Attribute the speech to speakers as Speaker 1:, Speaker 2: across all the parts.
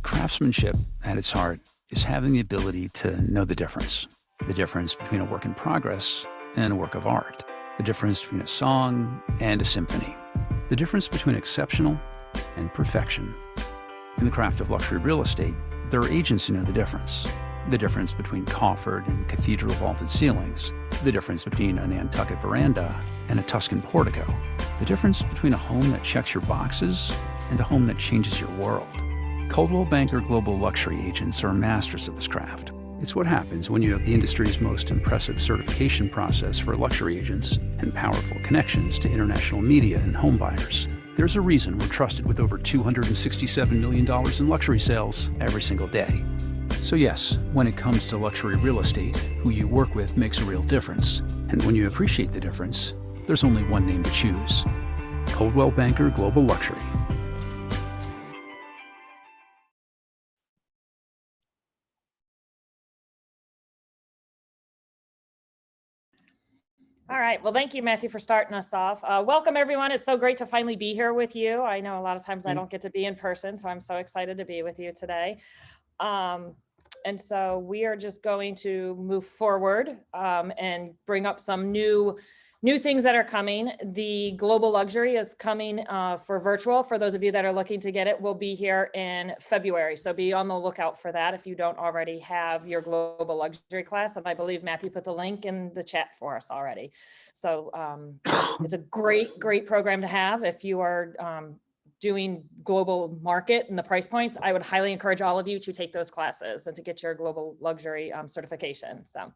Speaker 1: Craftsmanship, at its heart, is having the ability to know the difference between a work in progress and a work of art, the difference between a song and a symphony, the difference between exceptional and perfection. In the craft of luxury real estate, there are agents who know the difference between coffered and cathedral vaulted ceilings, the difference between a Nantucket veranda and a Tuscan portico, the difference between a home that checks your boxes and a home that changes your world. Coldwell Banker Global Luxury Agents are masters of this craft. It's what happens when you have the industry's most impressive certification process for luxury agents and powerful connections to international media and home buyers. There's a reason we're trusted with over $267 million in luxury sales every single day. So yes, when it comes to luxury real estate, who you work with makes a real difference. And when you appreciate the difference, there's only one name to choose: Coldwell Banker Global Luxury.
Speaker 2: All right. Well, thank you, Matthew, for starting us off. Welcome, everyone. It's so great to finally be here with you. I know a lot of times I don't get to be in person, so I'm so excited to be with you today. And so we are just going to move forward and bring up some new things that are coming. The Global Luxury is coming for virtual. For those of you that are looking to get it, we'll be here in February. So be on the lookout for that if you don't already have your Global Luxury class. And I believe Matthew put the link in the chat for us already. So it's a great program to have if you are doing global market and the price points. I would highly encourage all of you to take those classes and to get your Global Luxury certification. So.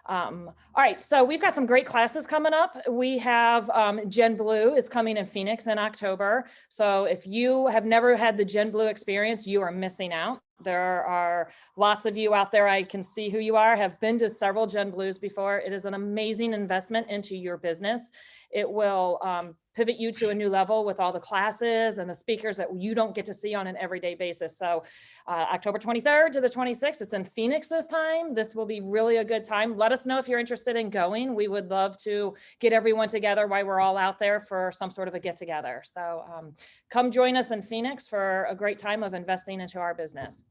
Speaker 2: All right, so we've got some great classes coming up. We have Gen Blue is coming in Phoenix in October. So if you have never had the Gen Blue experience, you are missing out. There are lots of you out there, I can see who you are, have been to several Gen Blues before. It is an amazing investment into your business. It will pivot you to a new level with all the classes and the speakers that you don't get to see on an everyday basis. So October 23rd to the 26th, it's in Phoenix this time. This will be really a good time. Let us know if you're interested in going. We would love to get everyone together while we're all out there for some sort of a get together. So come join us in Phoenix for a great time of investing into our business.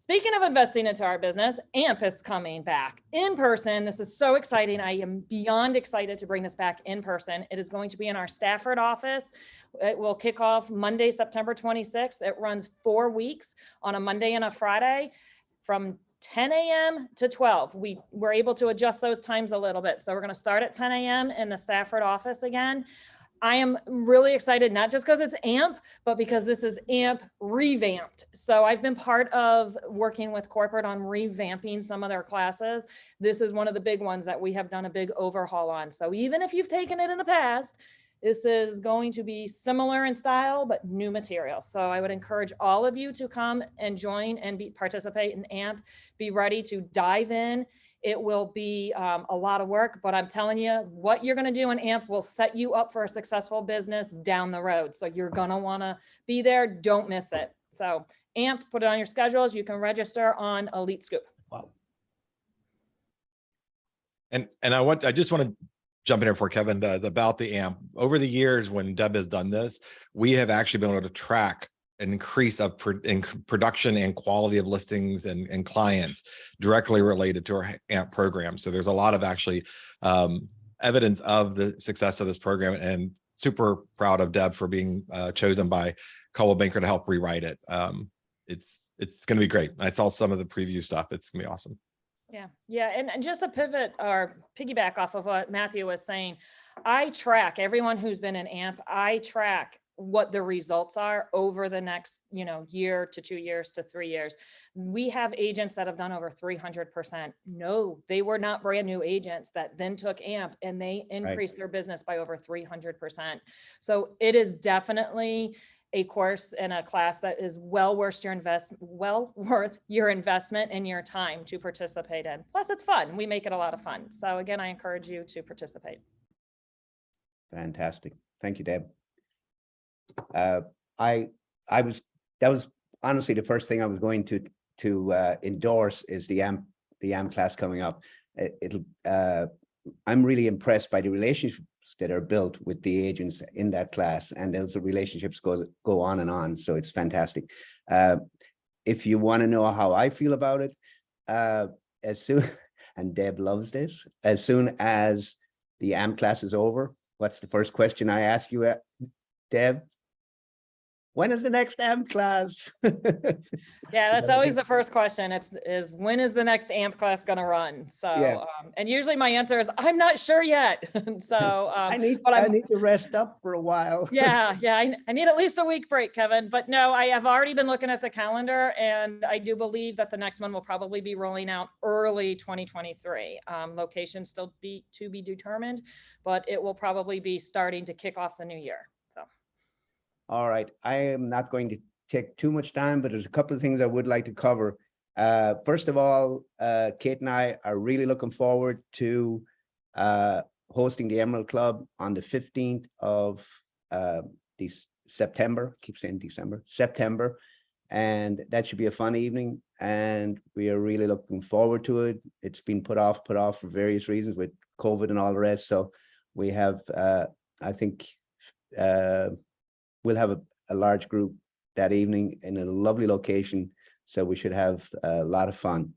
Speaker 2: Speaking of investing into our business, AMP is coming back in person. This is so exciting. I am beyond excited to bring this back in person. It is going to be in our Stafford office. It will kick off Monday, September 26th. It runs 4 weeks on a Monday and a Friday from 10 a.m. to 12. We were able to adjust those times a little bit. So we're going to start at 10 a.m. in the Stafford office again. I am really excited, not just because it's AMP, but because this is AMP revamped. So I've been part of working with corporate on revamping some of their classes. This is one of the big ones that we have done a big overhaul on. So even if you've taken it in the past, this is going to be similar in style, but new material. So I would encourage all of you to come and join and participate in AMP. Be ready to dive in. It will be a lot of work, but I'm telling you, what you're going to do in AMP will set you up for a successful business down the road. So you're going to want to be there. Don't miss it. So AMP, put it on your schedules. You can register on Elite Scoop.
Speaker 3: Wow. And I just want to jump in here for Kevin does about the AMP. Over the years, when Deb has done this, we have actually been able to track an increase of in production and quality of listings and clients directly related to our AMP program. So there's a lot of actually evidence of the success of this program, and super proud of Deb for being chosen by Coldwell Banker to help rewrite it. It's going to be great. I saw some of the preview stuff. It's going to be awesome.
Speaker 2: Yeah. And just to pivot or piggyback off of what Matthew was saying, I track everyone who's been in AMP. I track what the results are over the next, year to 2 years to 3 years. We have agents that have done over 300%. No, they were not brand new agents that then took AMP and they increased their business by over 300%. So it is definitely a course and a class that is well worth your investment and your time to participate in. Plus it's fun. We make it a lot of fun. So again, I encourage you to participate.
Speaker 4: Fantastic. Thank you, Deb. That was honestly the first thing I was going to endorse is the AMP class coming up. I'm really impressed by the relationships that are built with the agents in that class, and those relationships go on and on. So it's fantastic. if you want to know how I feel about it, as soon, and Deb loves this, as soon as the AMP class is over, what's the first question I ask you, Deb? When is the next AMP class?
Speaker 2: Yeah, that's always the first question. Is when is the next AMP class going to run? So,
Speaker 4: Yeah.
Speaker 2: And usually my answer is, I'm not sure yet. So,
Speaker 4: I need
Speaker 2: but
Speaker 4: to rest up for a while.
Speaker 2: yeah, I need at least a week break, Kevin. But no, I have already been looking at the calendar, and I do believe that the next one will probably be rolling out early 2023. Location still to be determined, but it will probably be starting to kick off the new year. So.
Speaker 4: All right, I am not going to take too much time, but there's a couple of things I would like to cover. First of all, Kate and I are really looking forward to hosting the Emerald Club on the 15th of September. Keep saying December, September. And that should be a fun evening. And we are really looking forward to it. It's been put off for various reasons with COVID and all the rest. So we have, I think, we'll have a large group that evening in a lovely location. So we should have a lot of fun.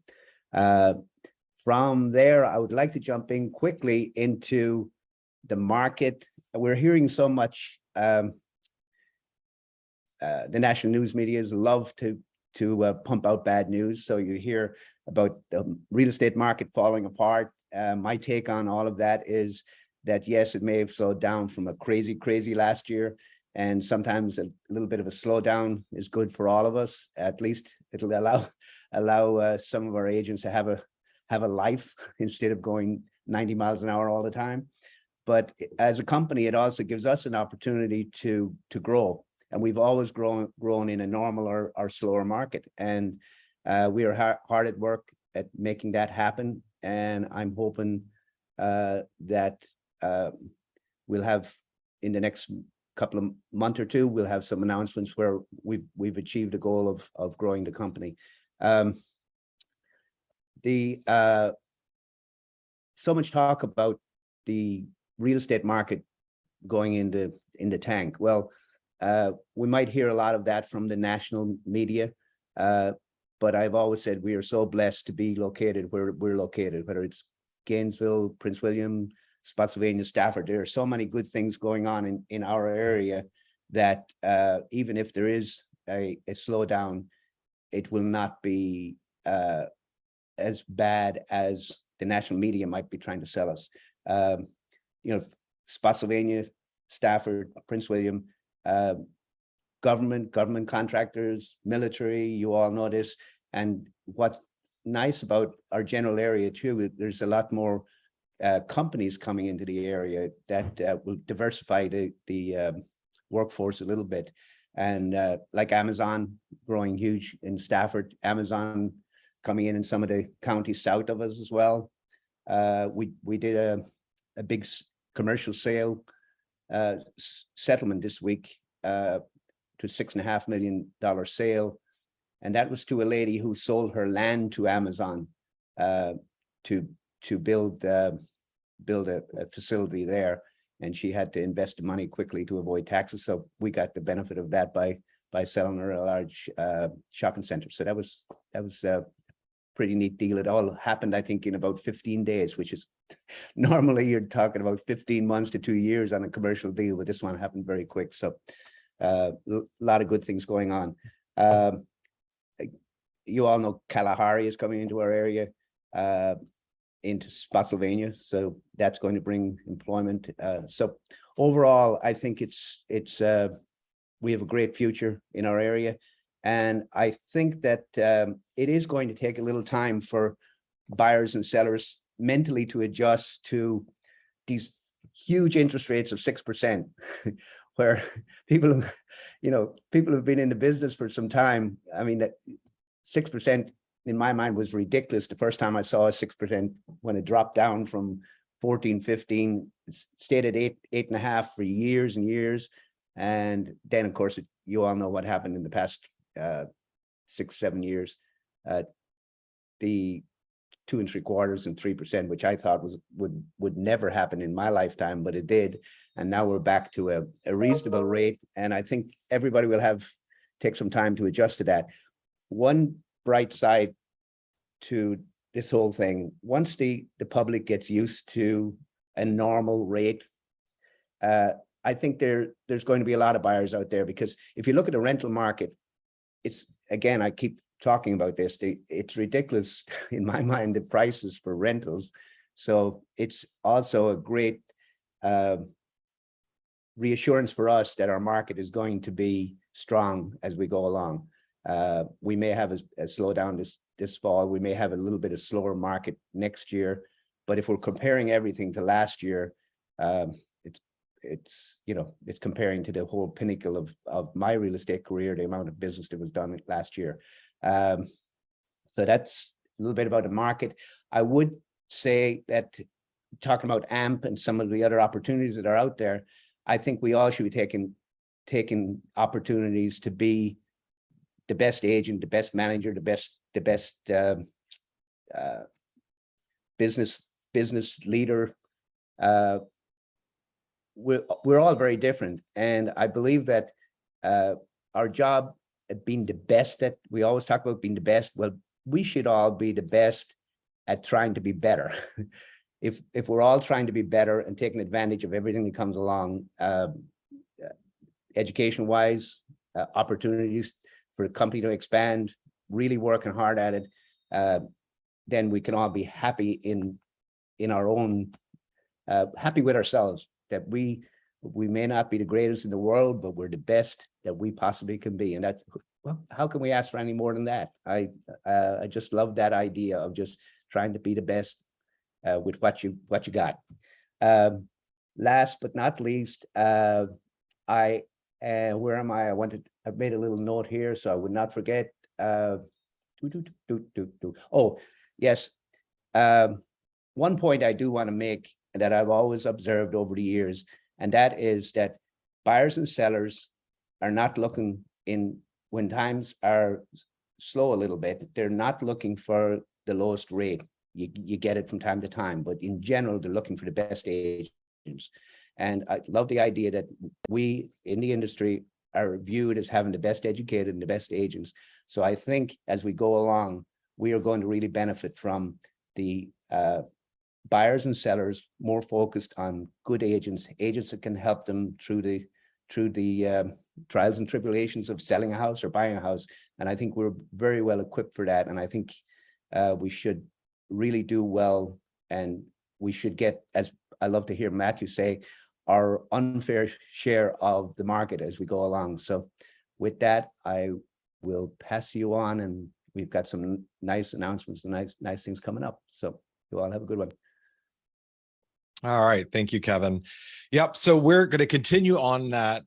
Speaker 4: From there, I would like to jump in quickly into the market. We're hearing so much, the national news medias love to pump out bad news. So you hear about the real estate market falling apart. My take on all of that is that, yes, it may have slowed down from a crazy last year. And sometimes a little bit of a slowdown is good for all of us. At least it'll allow some of our agents to have a life instead of going 90 miles an hour all the time. But as a company, it also gives us an opportunity to grow. And we've always grown in a normal or slower market. And we are hard at work at making that happen. And I'm hoping that we'll have, in the next couple of month or two, we'll have some announcements where we've achieved a goal of growing the company. So much talk about the real estate market going in the tank. Well, we might hear a lot of that from the national media, but I've always said we are so blessed to be located where we're located, whether it's Gainesville, Prince William, Spotsylvania, Stafford. There are so many good things going on in our area that even if there is a slowdown, it will not be as bad as the national media might be trying to sell us. Spotsylvania, Stafford, Prince William, government contractors, military, you all know this. And what's nice about our general area too, there's a lot more companies coming into the area that will diversify the workforce a little bit. And like Amazon growing huge in Stafford, Amazon coming in some of the counties south of us as well. We did a big commercial sale settlement this week to $6.5 million sale. And that was to a lady who sold her land to Amazon to build a facility there. And she had to invest the money quickly to avoid taxes. So we got the benefit of that by selling her a large shopping center. So that was a pretty neat deal. It all happened, I think, in about 15 days, which is normally you're talking about 15 months to 2 years on a commercial deal, but this one happened very quick. So a lot of good things going on. You all know Kalahari is coming into our area, into Spotsylvania. So that's going to bring employment. So overall, I think it's we have a great future in our area. And I think that it is going to take a little time for buyers and sellers mentally to adjust to these huge interest rates of 6%, where people have been in the business for some time. I mean, that 6% in my mind was ridiculous. The first time I saw a 6% when it dropped down from 14, 15, it stayed at 8.5 for years and years. And then, of course, you all know what happened in the past 6-7 years. The 2 3/4 and 3%, which I thought would never happen in my lifetime, but it did. And now we're back to a reasonable rate. And I think everybody will take some time to adjust to that. one bright side to this whole thing, once the public gets used to a normal rate, I think there's going to be a lot of buyers out there, because if you look at the rental market, it's, again, I keep talking about this, it's ridiculous in my mind, the prices for rentals. So it's also a great reassurance for us that our market is going to be strong as we go along. We may have a slowdown this fall. We may have a little bit of slower market next year, but if we're comparing everything to last year, it's comparing to the whole pinnacle of my real estate career, the amount of business that was done last year. So that's a little bit about the market. I would say that, talking about AMP and some of the other opportunities that are out there, I think we all should be taking opportunities to be the best agent, the best manager, the best business leader. We're all very different, and I believe that our job at being the best, that we always talk about being the best, well, we should all be the best at trying to be better. If we're all trying to be better and taking advantage of everything that comes along, education-wise, opportunities for a company to expand, really working hard at it, then we can all be happy in our own, happy with ourselves, that we may not be the greatest in the world, but we're the best that we possibly can be. And that's, well, how can we ask for any more than that? I just love that idea of just trying to be the best with what you got. Last but not least, where am I? I've made a little note here so I would not forget. Oh, yes. One point I do want to make that I've always observed over the years, and that is that buyers and sellers are not looking when times are slow a little bit, they're not looking for the lowest rate. You get it from time to time, but in general, they're looking for the best agents. And I love the idea that we in the industry are viewed as having the best educated and the best agents. So I think as we go along, we are going to really benefit from the buyers and sellers more focused on good agents that can help them through the trials and tribulations of selling a house or buying a house. And I think we're very well equipped for that. And I think we should really do well, and we should get, as I love to hear Matthew say, our unfair share of the market as we go along. So with that, I will pass you on, and we've got some nice announcements and nice things coming up. So you all have a good one.
Speaker 3: All right. Thank you, Kevin. Yep. So we're going to continue on that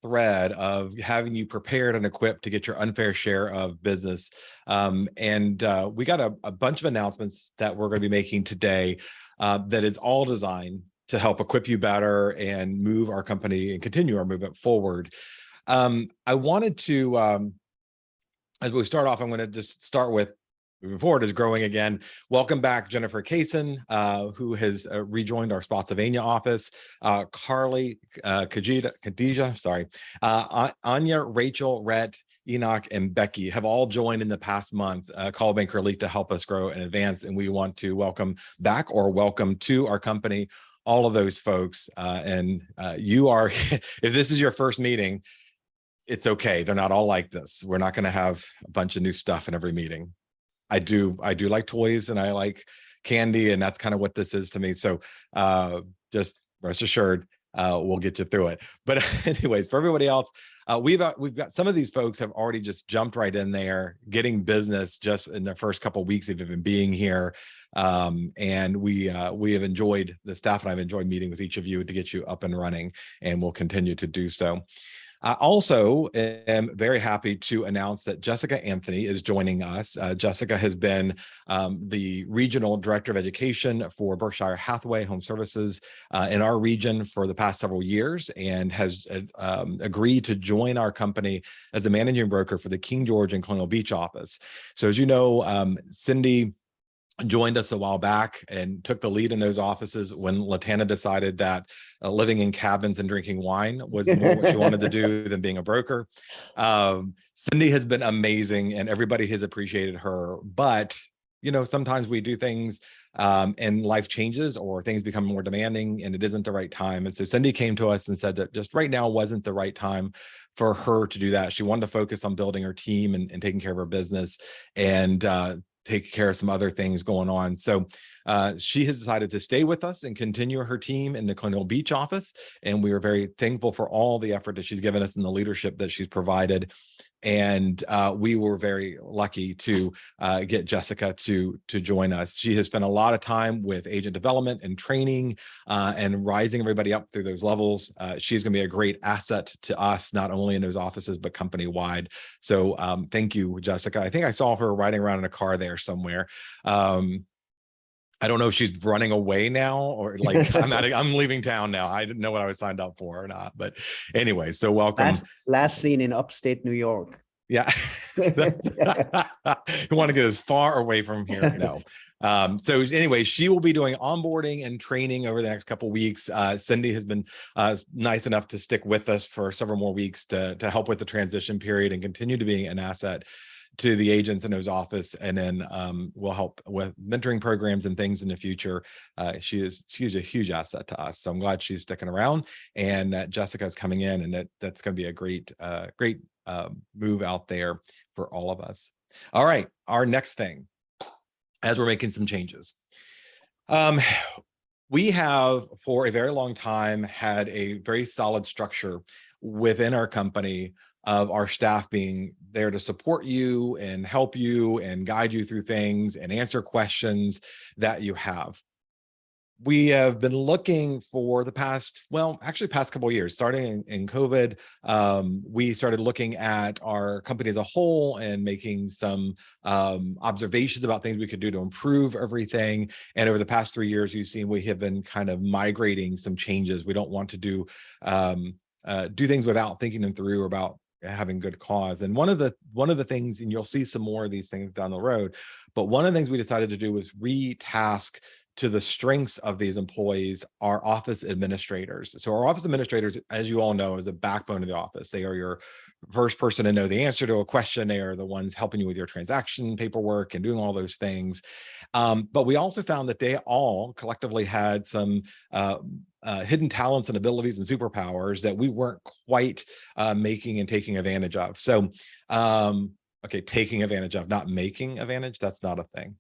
Speaker 3: thread of having you prepared and equipped to get your unfair share of business. We got a bunch of announcements that we're going to be making today that is all designed to help equip you better and move our company and continue our movement forward. I wanted to, as we start off, I'm going to just start with moving forward is growing again. Welcome back, Jennifer Kaysen, who has rejoined our Spotsylvania office. Carly Khadija, sorry. Anya, Rachel, Rhett, Enoch, and Becky have all joined in the past month, Call Banker Elite, to help us grow and advance. And we want to welcome back, or welcome to our company, all of those folks. You are, if this is your first meeting, it's okay. They're not all like this. We're not going to have a bunch of new stuff in every meeting. I do like toys and I like candy, and that's kind of what this is to me. So just rest assured, we'll get you through it. But anyways, for everybody else, we've got some of these folks have already just jumped right in there, getting business just in the first couple of weeks of even being here. And we have enjoyed, the staff and I've enjoyed meeting with each of you to get you up and running, and we'll continue to do so. I also am very happy to announce that Jessica Anthony is joining us. Jessica has been the Regional Director of Education for Berkshire Hathaway Home Services in our region for the past several years, and has agreed to join our company as the Managing Broker for the King George and Colonial Beach office. So as you know, Cindy joined us a while back and took the lead in those offices when Latana decided that living in cabins and drinking wine was more what she wanted to do than being a broker. Cindy has been amazing and everybody has appreciated her, but sometimes we do things and life changes or things become more demanding and it isn't the right time. And so Cindy came to us and said that just right now wasn't the right time for her to do that. She wanted to focus on building her team and taking care of her business and take care of some other things going on. So she has decided to stay with us and continue her team in the Colonial Beach office. And we are very thankful for all the effort that she's given us and the leadership that she's provided. And we were very lucky to get Jessica to join us. She has spent a lot of time with agent development and training and rising everybody up through those levels. She's going to be a great asset to us, not only in those offices, but company-wide. So thank you, Jessica. I think I saw her riding around in a car there somewhere. I don't know if she's running away now or like I'm leaving town now. I didn't know what I was signed up for or not, but anyway, so welcome.
Speaker 4: Last seen in upstate New York.
Speaker 3: Yeah. You want to get as far away from here. No. So anyway, she will be doing onboarding and training over the next couple of weeks. Cindy has been nice enough to stick with us for several more weeks to help with the transition period and continue to be an asset to the agents in those office, and then we'll help with mentoring programs and things in the future. She's a huge asset to us, so I'm glad she's sticking around and that Jessica's coming in, and that's going to be a great move out there for all of us. All right, our next thing, as we're making some changes, we have for a very long time had a very solid structure within our company of our staff being there to support you and help you and guide you through things and answer questions that you have. We have been looking for the past couple of years, starting in COVID. We started looking at our company as a whole and making some observations about things we could do to improve everything. And over the past 3 years, you've seen we have been kind of migrating some changes. We don't want to do things without thinking them through about having good cause. And one of the things, and you'll see some more of these things down the road, but one of the things we decided to do was retask to the strengths of these employees, our office administrators. So our office administrators, as you all know, is the backbone of the office. They are your first person to know the answer to a question. They are the ones helping you with your transaction paperwork and doing all those things. But we also found that they all collectively had some hidden talents and abilities and superpowers that we weren't quite making and taking advantage of. So, okay, taking advantage of, not making advantage, that's not a thing.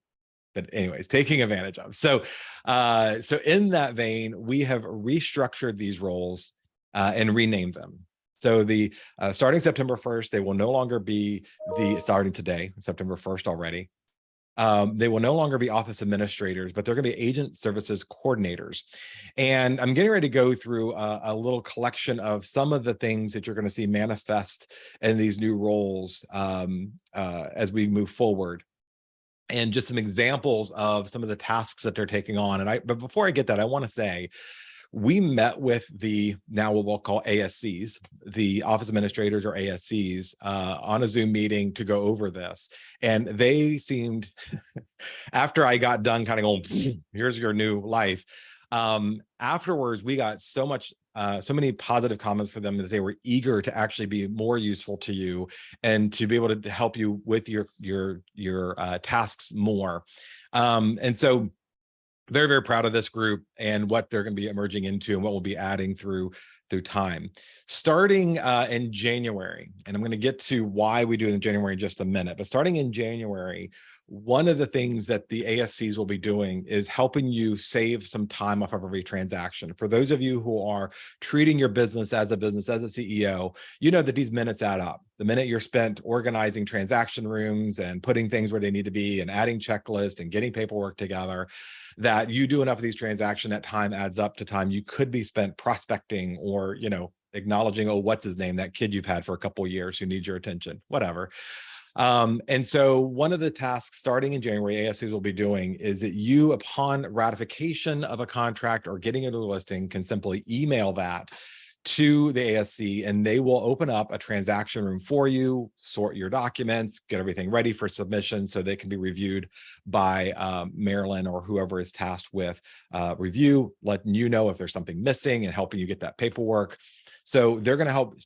Speaker 3: But anyways, taking advantage of. So, so in that vein, we have restructured these roles and renamed them. So the starting September 1st, they will no longer be starting today, September 1st already. They will no longer be office administrators, but they're going to be agent services coordinators. And I'm getting ready to go through a little collection of some of the things that you're going to see manifest in these new roles as we move forward. And just some examples of some of the tasks that they're taking on. But before I get that, I want to say, we met with now what we'll call ASCs, the office administrators or ASCs, on a Zoom meeting to go over this. And they seemed, after I got done kind of going, here's your new life. Afterwards, we got so many positive comments for them that they were eager to actually be more useful to you and to be able to help you with your tasks more. And so very, very proud of this group and what they're going to be emerging into and what we'll be adding through time. Starting in January, and I'm going to get to why we do it in January in just a minute, but starting in January, one of the things that the ASCs will be doing is helping you save some time off of every transaction. For those of you who are treating your business as a CEO, you know that these minutes add up. The minute you're spent organizing transaction rooms and putting things where they need to be and adding checklists and getting paperwork together, that you do enough of these transactions, that time adds up to time you could be spent prospecting or, acknowledging, oh, what's his name, that kid you've had for a couple of years who needs your attention, whatever. And so one of the tasks starting in January, ASCs will be doing is that you, upon ratification of a contract or getting into a listing, can simply email that to the ASC, and they will open up a transaction room for you, sort your documents, get everything ready for submission so they can be reviewed by Marilyn or whoever is tasked with review, letting you know if there's something missing and helping you get that paperwork. So they're going to help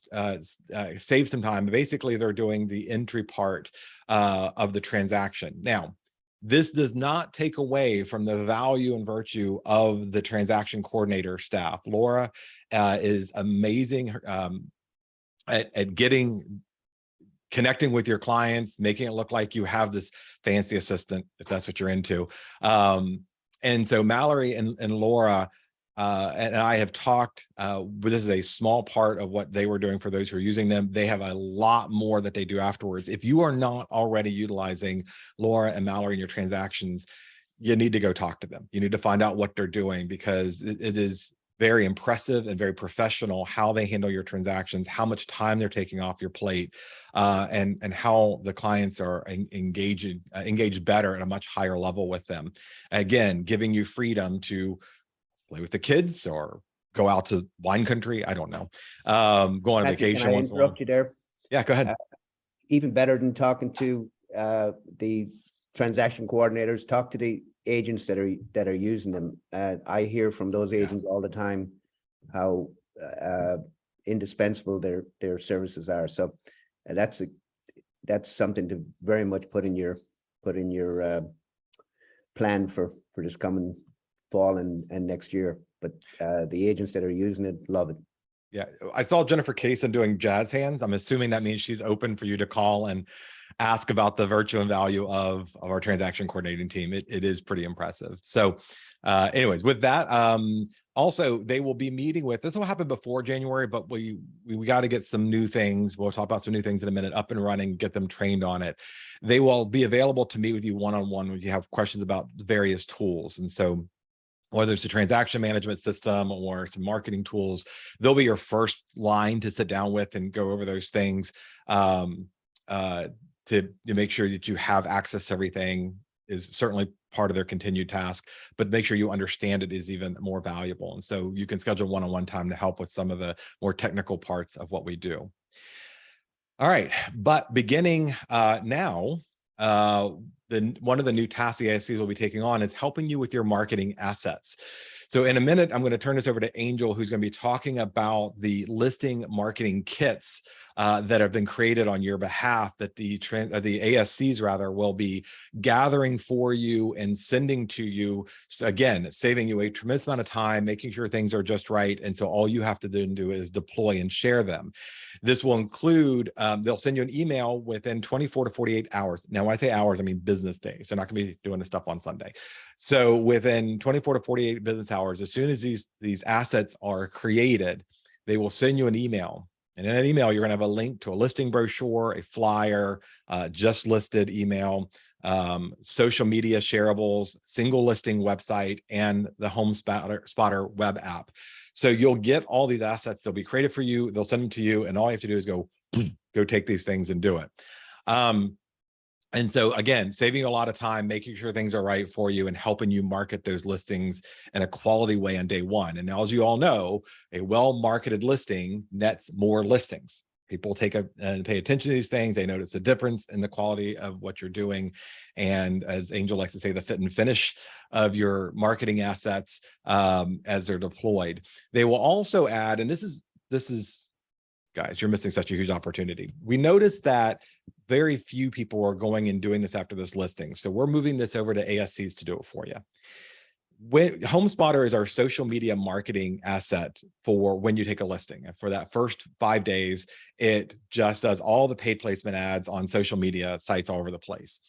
Speaker 3: save some time. Basically, they're doing the entry part of the transaction. Now, this does not take away from the value and virtue of the transaction coordinator staff. Laura is amazing at connecting with your clients, making it look like you have this fancy assistant, if that's what you're into. And so Mallory and Laura and I have talked, but this is a small part of what they were doing for those who are using them. They have a lot more that they do afterwards. If you are not already utilizing Laura and Mallory in your transactions, you need to go talk to them. You need to find out what they're doing, because it is very impressive and very professional how they handle your transactions, how much time they're taking off your plate, and how the clients are engaged better at a much higher level with them. Again, giving you freedom to play with the kids or go out to wine country. I don't know. Go on a vacation.
Speaker 4: Can I interrupt you there?
Speaker 3: Yeah, go ahead.
Speaker 4: Even better than talking to the transaction coordinators, talk to the agents that are using them. I hear from those agents all the time how indispensable their services are. So that's something to very much put in your plan for this coming fall and next year. But the agents that are using it love it.
Speaker 3: Yeah, I saw Jennifer Kaysen doing jazz hands. I'm assuming that means she's open for you to call and ask about the virtue and value of our transaction coordinating team. It is pretty impressive. So anyways, with that, also they will be meeting with, this will happen before January, but we got to get some new things. We'll talk about some new things in a minute, up and running, get them trained on it. They will be available to meet with you one-on-one when you have questions about various tools. And so whether it's a transaction management system or some marketing tools, they'll be your first line to sit down with and go over those things to make sure that you have access to everything is certainly part of their continued task, but make sure you understand it is even more valuable. And so you can schedule one-on-one time to help with some of the more technical parts of what we do. All right, but beginning now, one of the new tasks the ASCs will be taking on is helping you with your marketing assets. So in a minute, I'm going to turn this over to Angel, who's going to be talking about the listing marketing kits that have been created on your behalf that the ASCs rather will be gathering for you and sending to you. So again, saving you a tremendous amount of time, making sure things are just right. And so all you have to do is deploy and share them. This will include, they'll send you an email within 24 to 48 hours. Now, when I say hours, I mean business days. They're not going to be doing this stuff on Sunday. So within 24 to 48 business hours, as soon as these assets are created, they will send you an email. And in that email, you're going to have a link to a listing brochure, a flyer, just listed email, social media shareables, single listing website, and the Home Spotter web app. So you'll get all these assets. They'll be created for you. They'll send them to you. And all you have to do is go take these things and do it. And so again, saving a lot of time, making sure things are right for you and helping you market those listings in a quality way on day one. And now, as you all know, a well-marketed listing nets more listings. People take and pay attention to these things. They notice a difference in the quality of what you're doing. And as Angel likes to say, the fit and finish of your marketing assets as they're deployed. They will also add, and this is, guys, you're missing such a huge opportunity. We noticed that very few people are going and doing this after this listing. So we're moving this over to ASCs to do it for you. When HomeSpotter is our social media marketing asset for when you take a listing. And for that first 5 days, it just does all the paid placement ads on social media sites all over the place.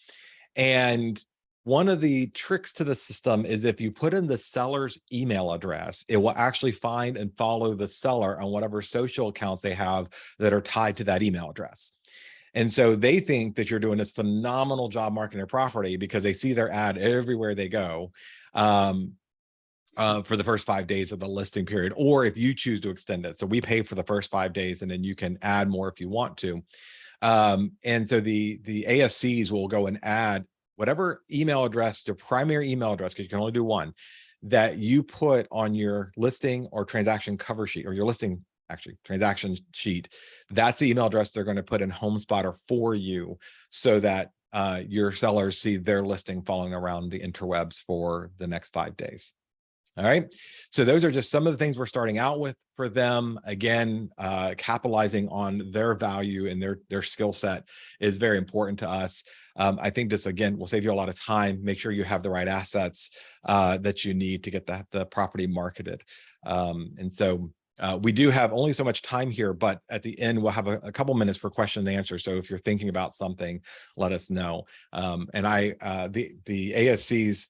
Speaker 3: And one of the tricks to the system is if you put in the seller's email address, it will actually find and follow the seller on whatever social accounts they have that are tied to that email address. And so they think that you're doing this phenomenal job marketing their property because they see their ad everywhere they go for the first 5 days of the listing period, or if you choose to extend it. So we pay for the first 5 days and then you can add more if you want to. And so the ASCs will go and add whatever email address, your primary email address, because you can only do one, that you put on your listing or transaction cover sheet or your listing actually transaction sheet, that's the email address they're going to put in HomeSpotter for you so that your sellers see their listing following around the interwebs for the next 5 days. All right. So those are just some of the things we're starting out with for them. Again, capitalizing on their value and their skill set is very important to us. I think this, again, will save you a lot of time. Make sure you have the right assets that you need to get the property marketed. And so we do have only so much time here, but at the end, we'll have a couple minutes for question and answer. So if you're thinking about something, let us know. And the ASCs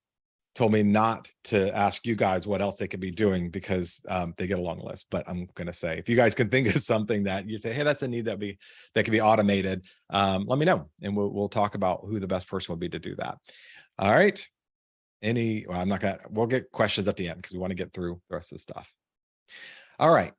Speaker 3: told me not to ask you guys what else they could be doing because they get a long list. But I'm going to say, if you guys can think of something that you say, hey, that's a need that can be automated, let me know, and we'll talk about who the best person would be to do that. All right. Well, I'm not gonna. We'll get questions at the end because we want to get through the rest of the stuff. All right.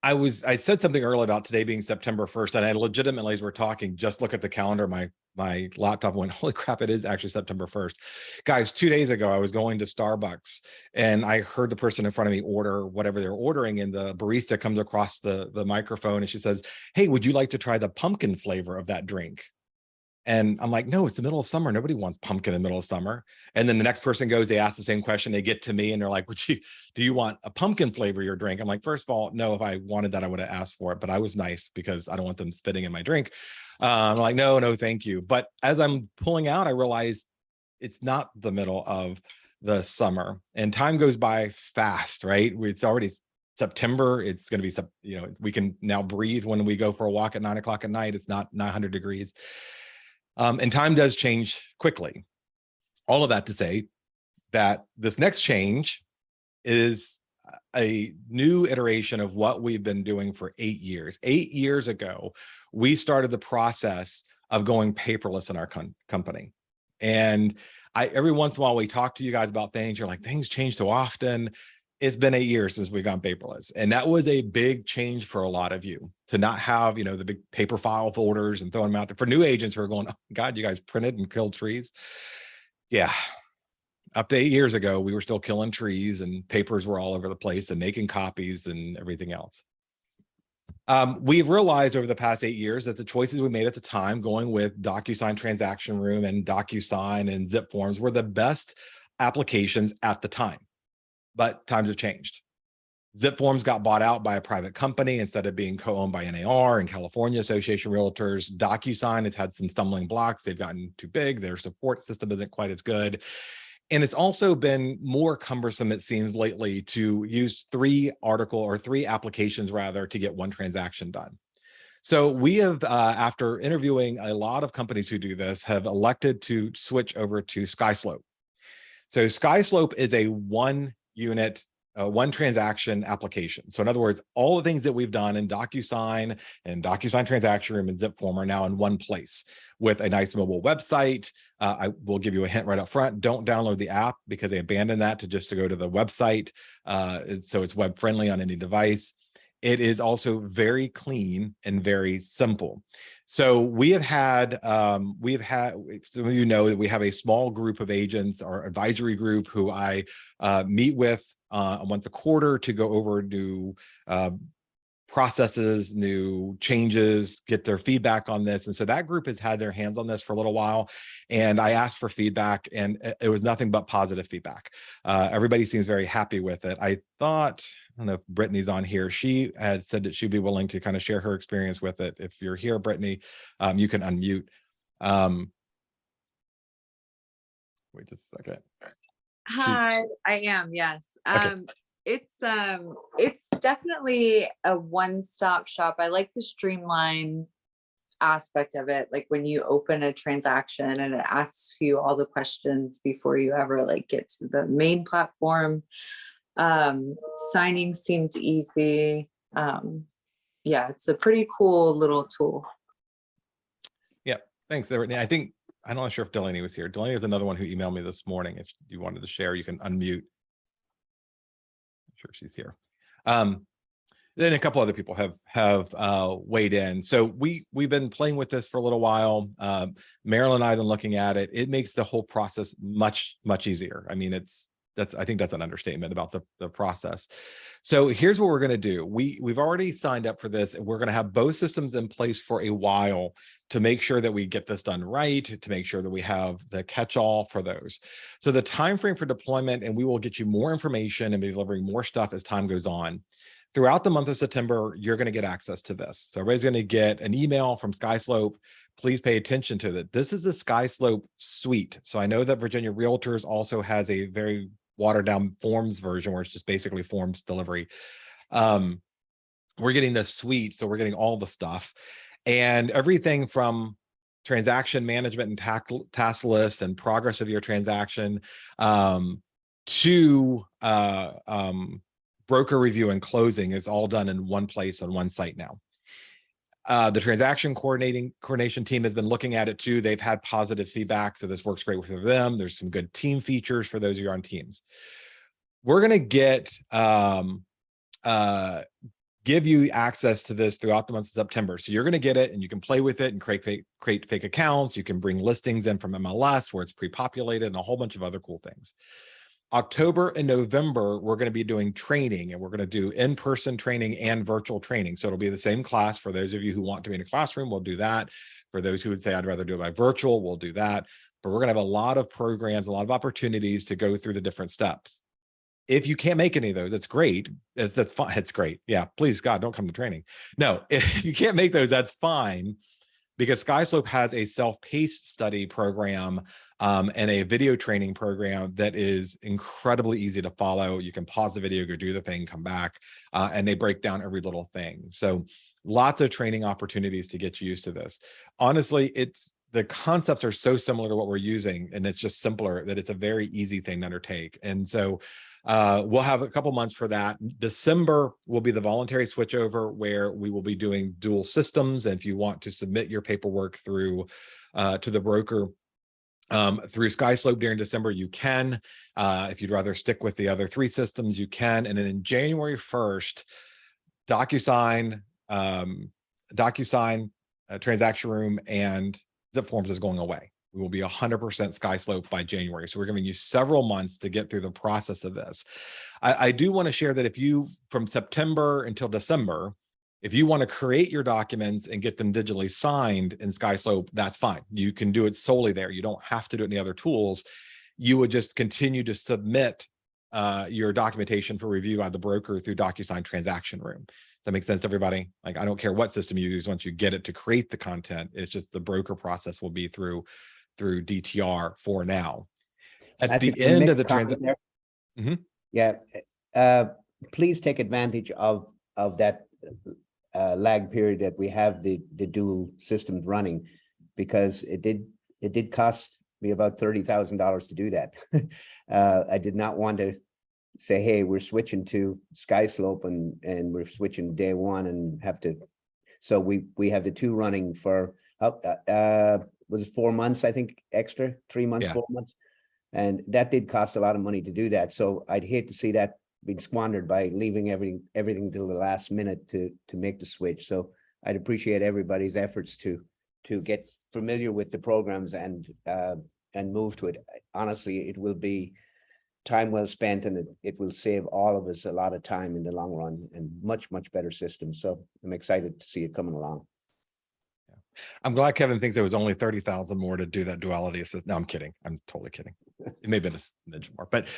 Speaker 3: I said something earlier about today being September 1st, and I legitimately, as we're talking, just look at the calendar. My laptop went, holy crap, it is actually September 1st. Guys, 2 days ago, I was going to Starbucks and I heard the person in front of me order whatever they're ordering, and the barista comes across the microphone and she says, hey, would you like to try the pumpkin flavor of that drink? And I'm like, no, it's the middle of summer. Nobody wants pumpkin in the middle of summer. And then the next person goes, they ask the same question. They get to me and they're like, do you want a pumpkin flavor your drink? I'm like, first of all, no, if I wanted that, I would have asked for it, but I was nice because I don't want them spitting in my drink. I'm like, no, thank you. But as I'm pulling out, I realized it's not the middle of the summer and time goes by fast, right? It's already September. It's going to be, we can now breathe when we go for a walk at 9 o'clock at night. It's not 900 degrees. And time does change quickly. All of that to say that this next change is a new iteration of what we've been doing for 8 years. 8 years ago, we started the process of going paperless in our company. And every once in a while, we talk to you guys about things. You're like, things change so often. It's been 8 years since we've gone paperless. And that was a big change for a lot of you to not have, the big paper file folders and throwing them out there. For new agents who are going, oh God, you guys printed and killed trees. Yeah. Up to 8 years ago, we were still killing trees and papers were all over the place and making copies and everything else. We've realized over the past 8 years that the choices we made at the time, going with DocuSign Transaction Room and DocuSign and Zip Forms, were the best applications at the time. But times have changed. Zip Forms got bought out by a private company instead of being co-owned by NAR and California Association of Realtors. DocuSign has had some stumbling blocks. They've gotten too big. Their support system isn't quite as good. And it's also been more cumbersome, it seems, lately to use three applications rather to get one transaction done. So we have, after interviewing a lot of companies who do this, have elected to switch over to SkySlope. So SkySlope is a one transaction application. So in other words, all the things that we've done in DocuSign and DocuSign Transaction Room and ZipForm are now in one place with a nice mobile website. I will give you a hint right up front. Don't download the app because they abandoned that to go to the website. So it's web friendly on any device. It is also very clean and very simple. So we have had, some of you know that we have a small group of agents, our advisory group, who I meet with once a quarter to go over new processes, new changes, get their feedback on this. And so that group has had their hands on this for a little while. And I asked for feedback and it was nothing but positive feedback. Everybody seems very happy with it. I don't know if Brittany's on here. She had said that she'd be willing to kind of share her experience with it. If you're here, Brittany, you can unmute. Wait just a second.
Speaker 5: Hi, I am, yes.
Speaker 3: Okay.
Speaker 5: It's definitely a one-stop shop. I like the streamline aspect of it. Like when you open a transaction and it asks you all the questions before you ever get to the main platform. Signing seems easy. Yeah, it's a pretty cool little tool.
Speaker 3: Yeah, thanks, Brittany. I'm not sure if Delaney was here. Delaney was another one who emailed me this morning. If you wanted to share, you can unmute. I'm sure she's here. Then a couple other people have weighed in. So we've been playing with this for a little while. Marilyn and I have been looking at it. It makes the whole process much easier. I mean, it's I think that's an understatement about the process. So here's what we're going to do. We've already signed up for this, and we're going to have both systems in place for a while to make sure that we get this done right, to make sure that we have the catch-all for those. So the time frame for deployment, and we will get you more information and be delivering more stuff as time goes on. Throughout the month of September, you're going to get access to this. So everybody's going to get an email from SkySlope. Please pay attention to that. This is a SkySlope suite. So I know that Virginia Realtors also has a very watered down forms version where it's just basically forms delivery. We're getting the suite, so we're getting all the stuff, and everything from transaction management and task list and progress of your transaction to broker review and closing is all done in one place on one site now. The transaction coordination team has been looking at it too. They've had positive feedback, so this works great with them. There's some good team features for those of you on teams. We're going to get give you access to this throughout the month of September. So you're going to get it, and you can play with it and create fake accounts. You can bring listings in from MLS where it's pre-populated and a whole bunch of other cool things. October and November, we're going to be doing training, and we're going to do in-person training and virtual training. So it'll be the same class. For those of you who want to be in a classroom, we'll do that. For those who would say, I'd rather do it by virtual, we'll do that. But we're going to have a lot of programs, a lot of opportunities to go through the different steps. If you can't make any of those, that's great. That's fine. It's great. Yeah, please, God, don't come to training. No, if you can't make those, that's fine, because SkySlope has a self-paced study program and a video training program that is incredibly easy to follow. You can pause the video, go do the thing, come back, and they break down every little thing. So lots of training opportunities to get you used to this. Honestly, the concepts are so similar to what we're using, and it's just simpler, that it's a very easy thing to undertake. And so we'll have a couple months for that. December will be the voluntary switchover, where we will be doing dual systems. And if you want to submit your paperwork through to the broker through SkySlope during December, you can. If you'd rather stick with the other three systems, you can. And then in January 1st, DocuSign, Transaction Room, and Zip Forms is going away. We will be 100% SkySlope by January. So we're giving you several months to get through the process of this. I do want to share that if you, from September until December, if you want to create your documents and get them digitally signed in SkySlope, that's fine. You can do it solely there. You don't have to do it in the other tools. You would just continue to submit your documentation for review by the broker through DocuSign Transaction Room. That makes sense to everybody? Like, I don't care what system you use once you get it to create the content. It's just the broker process will be through DTR for now. At the end of the transaction.
Speaker 4: Yeah, please take advantage of that lag period that we have the dual systems running, because it did cost me about $30,000 to do that. I did not want to say, hey, we're switching to SkySlope and we're switching day one and have to. So we have the two running for was it 4 months, I think, extra, 3 months,
Speaker 3: Yeah.
Speaker 4: 4 months. And that did cost a lot of money to do that. So I'd hate to see that being squandered by leaving everything till the last minute to make the switch. So I'd appreciate everybody's efforts to get familiar with the programs and move to it. Honestly, it will be time well spent, and it will save all of us a lot of time in the long run, and much better system. So I'm excited to see it coming along.
Speaker 3: I'm glad Kevin thinks there was only 30,000 more to do that duality assist. No, I'm kidding. I'm totally kidding. It may have been a smidge more, but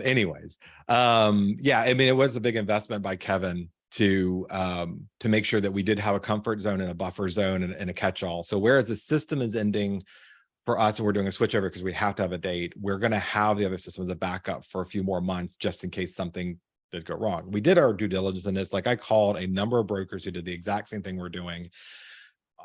Speaker 3: anyways, yeah, I mean, it was a big investment by Kevin to make sure that we did have a comfort zone and a buffer zone and a catch-all. So whereas the system is ending for us and we're doing a switchover because we have to have a date, we're going to have the other system as a backup for a few more months just in case something did go wrong. We did our due diligence in this. Like, I called a number of brokers who did the exact same thing we're doing.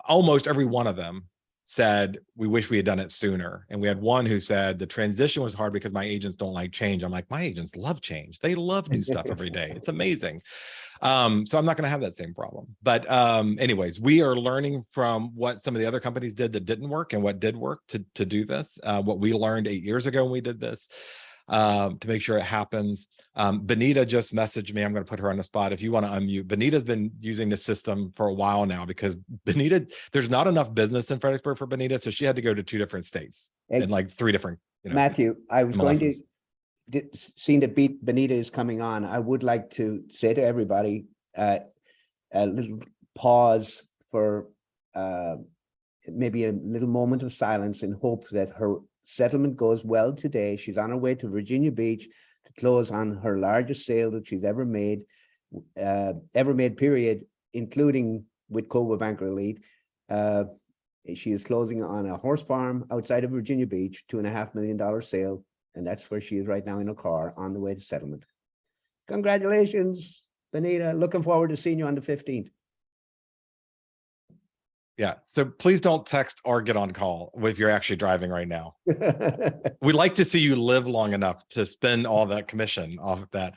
Speaker 3: Almost every one of them said, we wish we had done it sooner. And we had one who said the transition was hard because my agents don't like change. I'm like, my agents love change. They love new stuff every day. It's amazing. So I'm not going to have that same problem. But anyways, we are learning from what some of the other companies did that didn't work and what did work to do this. What we learned 8 years ago when we did this, to make sure it happens. Benita just messaged me. I'm going to put her on the spot. If you want to unmute, Benita's been using the system for a while now because Benita, there's not enough business in Fredericksburg for Benita. So she had to go to 2 different states and like 3 different,
Speaker 4: Matthew, I was
Speaker 3: MLSs.
Speaker 4: going to seeing that Benita is coming on, I would like to say to everybody, a little pause for maybe a little moment of silence in hope that her settlement goes well today. She's on her way to Virginia Beach to close on her largest sale that she's ever made period, including with Coldwell Banker Elite. She is closing on a horse farm outside of Virginia Beach, $2.5 million sale. And that's where she is right now in her car on the way to settlement. Congratulations, Benita. Looking forward to seeing you on the 15th.
Speaker 3: Yeah. So please don't text or get on call if you're actually driving right now. We'd like to see you live long enough to spend all that commission off of that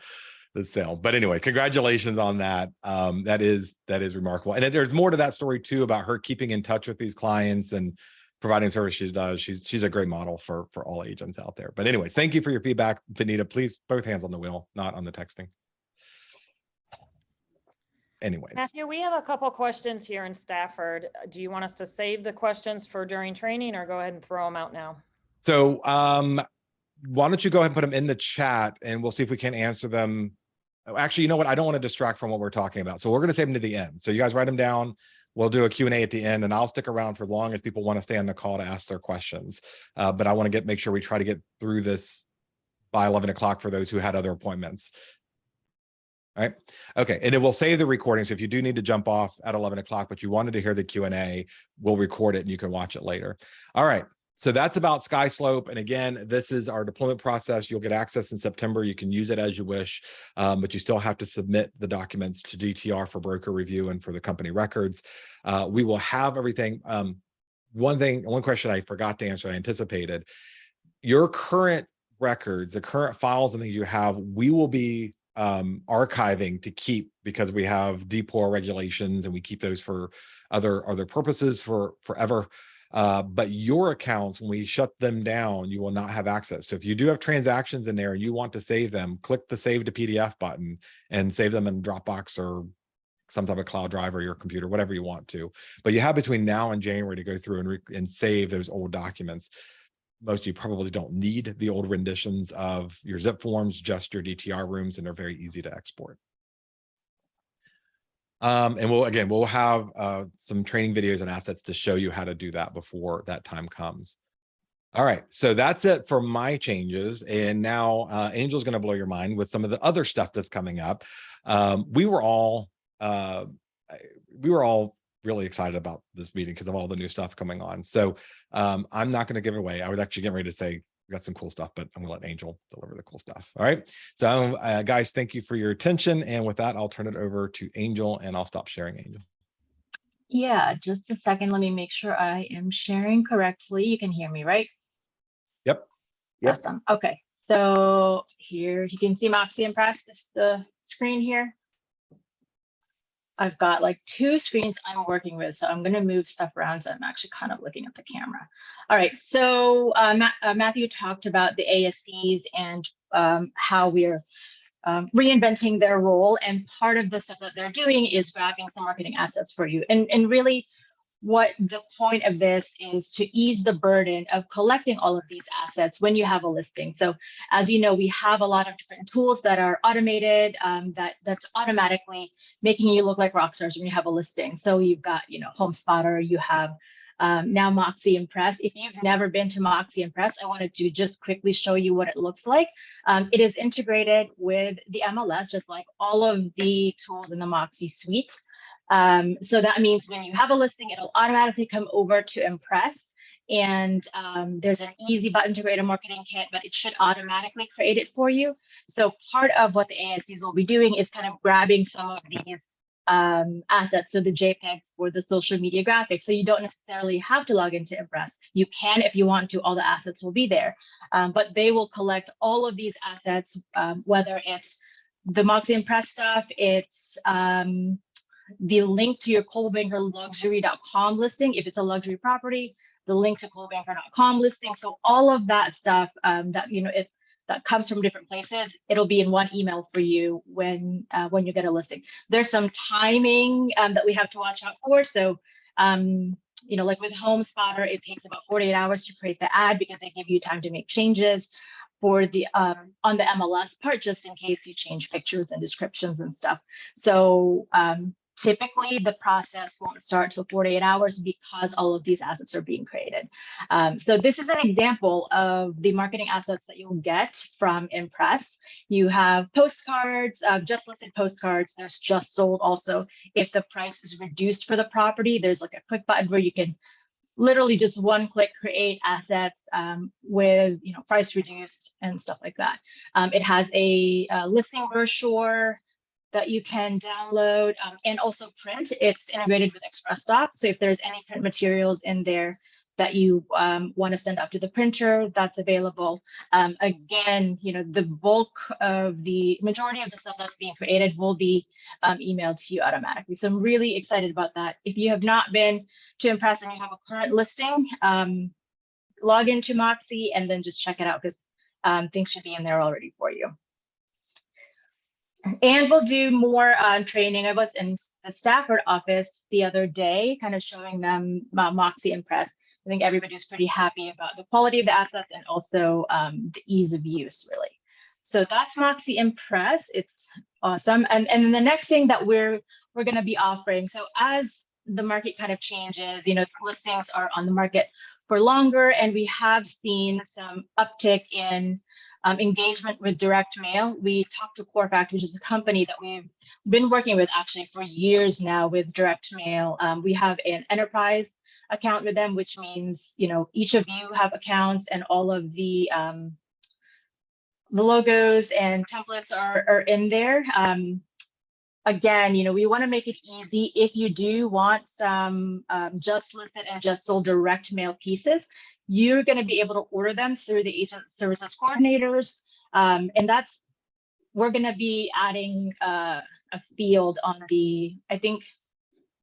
Speaker 3: sale. But anyway, congratulations on that. That is remarkable. And there's more to that story too, about her keeping in touch with these clients and providing service she does. She's a great model for all agents out there. But anyways, thank you for your feedback, Benita. Please, both hands on the wheel, not on the texting. Anyways.
Speaker 2: Matthew, we have a couple questions here in Stafford. Do you want us to save the questions for during training or go ahead and throw them out now?
Speaker 3: So why don't you go ahead and put them in the chat and we'll see if we can answer them. Actually, you know what? I don't want to distract from what we're talking about. So we're going to save them to the end. So you guys write them down. We'll do a Q&A at the end, and I'll stick around for as long as people want to stay on the call to ask their questions. But I want to make sure we try to get through this by 11 o'clock for those who had other appointments. All right. Okay. And it will save the recording. So if you do need to jump off at 11 o'clock, but you wanted to hear the Q&A, we'll record it and you can watch it later. All right. So that's about SkySlope. And again, this is our deployment process. You'll get access in September. You can use it as you wish, but you still have to submit the documents to DTR for broker review and for the company records. We will have everything. One question I forgot to answer, I anticipated. Your current records, the current files and things you have, we will be archiving to keep, because we have DPOR regulations and we keep those for other purposes for forever. But your accounts, when we shut them down, you will not have access. So if you do have transactions in there and you want to save them, click the save to PDF button and save them in Dropbox or some type of cloud drive or your computer, whatever you want to. But you have between now and January to go through and save those old documents. Most of you probably don't need the old renditions of your zip forms, just your DTR rooms, and they're very easy to export. And we'll have some training videos and assets to show you how to do that before that time comes. All right, so that's it for my changes. And now Angel's going to blow your mind with some of the other stuff that's coming up. We were all really excited about this meeting because of all the new stuff coming on. So I'm not going to give it away. I was actually getting ready to say we got some cool stuff, but I'm gonna let Angel deliver the cool stuff. All right. So guys, thank you for your attention. And with that, I'll turn it over to Angel and I'll stop sharing, Angel.
Speaker 6: Yeah, just a second. Let me make sure I am sharing correctly. You can hear me, right?
Speaker 3: Yep.
Speaker 6: Awesome. Okay. So here you can see Moxie Impress. This is the screen here. I've got like two screens I'm working with, so I'm going to move stuff around. So I'm actually kind of looking at the camera. All right. So Matthew talked about the ASCs and how we're reinventing their role. And part of the stuff that they're doing is grabbing some marketing assets for you. And really, what the point of this is to ease the burden of collecting all of these assets when you have a listing. So as you know, we have a lot of different tools that are automated, that's automatically making you look like rock stars when you have a listing. So you've got, HomeSpotter, you have now Moxie Impress. If you've never been to Moxie Impress, I wanted to just quickly show you what it looks like. It is integrated with the MLS, just like all of the tools in the Moxie suite. So that means when you have a listing, it'll automatically come over to Impress. And there's an easy button to create a marketing kit, but it should automatically create it for you. So part of what the ASCs will be doing is kind of grabbing some of these assets, so the JPEGs or the social media graphics. So you don't necessarily have to log into Impress. You can if you want to, all the assets will be there. But they will collect all of these assets, whether it's the Moxie Impress stuff, it's the link to your coldwellbankerluxury.com listing, if it's a luxury property, the link to coldwellbanker.com listing. So all of that stuff that comes from different places, it'll be in one email for you when you get a listing. There's some timing that we have to watch out for. So like with HomeSpotter, it takes about 48 hours to create the ad because they give you time to make changes. for the on the MLS part, just in case you change pictures and descriptions and stuff. So typically the process won't start till 48 hours because all of these assets are being created. So this is an example of the marketing assets that you'll get from Impress. You have postcards, just listed postcards. There's just sold also. If the price is reduced for the property, there's like a quick button where you can literally just one click create assets with price reduced and stuff like that. It has a listing brochure that you can download and also print. It's integrated with ExpressDoc. So if there's any print materials in there that you want to send up to the printer, that's available. Again, the bulk of the majority of the stuff that's being created will be emailed to you automatically. So I'm really excited about that. If you have not been to Impress and you have a current listing, log into Moxie and then just check it out, because things should be in there already for you. And we'll do more training. I was in the Stafford office the other day, kind of showing them Moxie Impress. I think everybody's pretty happy about the quality of the assets and also the ease of use, really. So that's Moxie Impress. It's awesome. And the next thing that we're going to be offering, so as the market kind of changes, listings are on the market for longer, and we have seen some uptick in engagement with direct mail. We talked to CoreFact, which is a company that we've been working with actually for years now with direct mail. We have an enterprise account with them, which means each of you have accounts, and all of the logos and templates are in there. Again, we want to make it easy. If you do want some just listed and just sold direct mail pieces, you're going to be able to order them through the agent services coordinators. And we're going to be adding a field on I think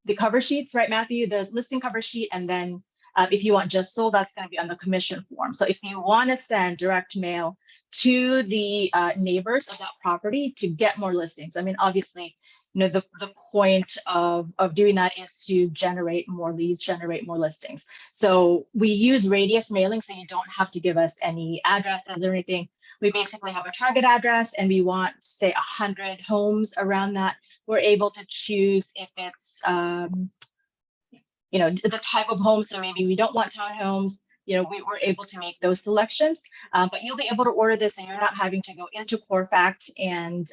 Speaker 6: the cover sheets, right, Matthew? The listing cover sheet. And then if you want just sold, that's going to be on the commission form. So if you want to send direct mail to the neighbors of that property to get more listings, I mean, obviously, the point of doing that is to generate more leads, generate more listings. So we use radius mailing, so you don't have to give us any addresses or anything. We basically have a target address, and we want, say, 100 homes around that. We're able to choose if it's, the type of home. So maybe we don't want townhomes. We were able to make those selections, but you'll be able to order this, and you're not having to go into CoreFact and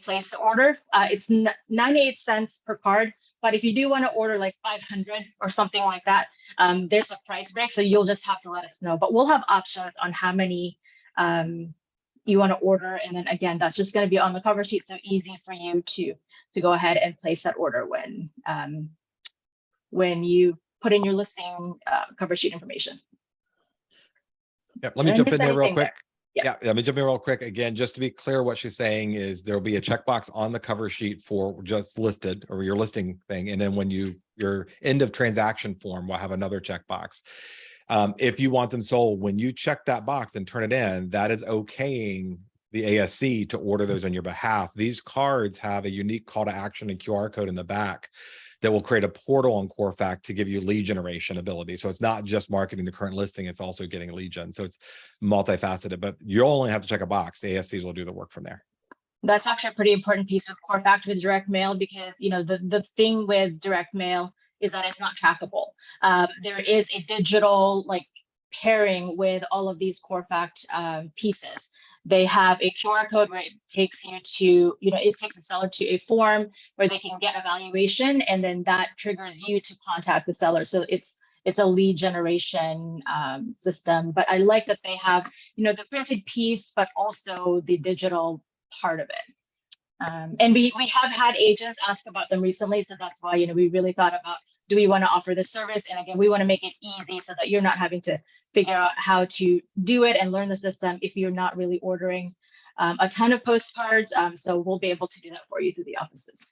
Speaker 6: place the order. It's 98 cents per card, but if you do want to order like 500 or something like that, there's a price break, so you'll just have to let us know. But we'll have options on how many you want to order, and then again, that's just going to be on the cover sheet, so easy for you to go ahead and place that order when you put in your listing cover sheet information.
Speaker 3: Yeah, let me jump in there real quick.
Speaker 6: Yeah,
Speaker 3: let me jump in real quick. Again, just to be clear, what she's saying is there'll be a checkbox on the cover sheet for just listed or your listing thing. And then when your end of transaction form will have another checkbox. If you want them sold, when you check that box and turn it in, that is okaying the ASC to order those on your behalf. These cards have a unique call to action and QR code in the back that will create a portal on CoreFact to give you lead generation ability. So it's not just marketing the current listing, it's also getting lead gen. So it's multifaceted, but you only have to check a box. The ASCs will do the work from there.
Speaker 6: That's actually a pretty important piece with CoreFact with direct mail, because the thing with direct mail is that it's not trackable. There is a digital pairing with all of these CoreFact pieces. They have a QR code where it takes you to, it takes the seller to a form where they can get a valuation, and then that triggers you to contact the seller. So it's a lead generation system. But I like that they have, the printed piece, but also the digital part of it. And we have had agents ask about them recently, so that's why we really thought about, do we want to offer this service? And again, we want to make it easy so that you're not having to figure out how to do it and learn the system if you're not really ordering a ton of postcards. So we'll be able to do that for you through the offices.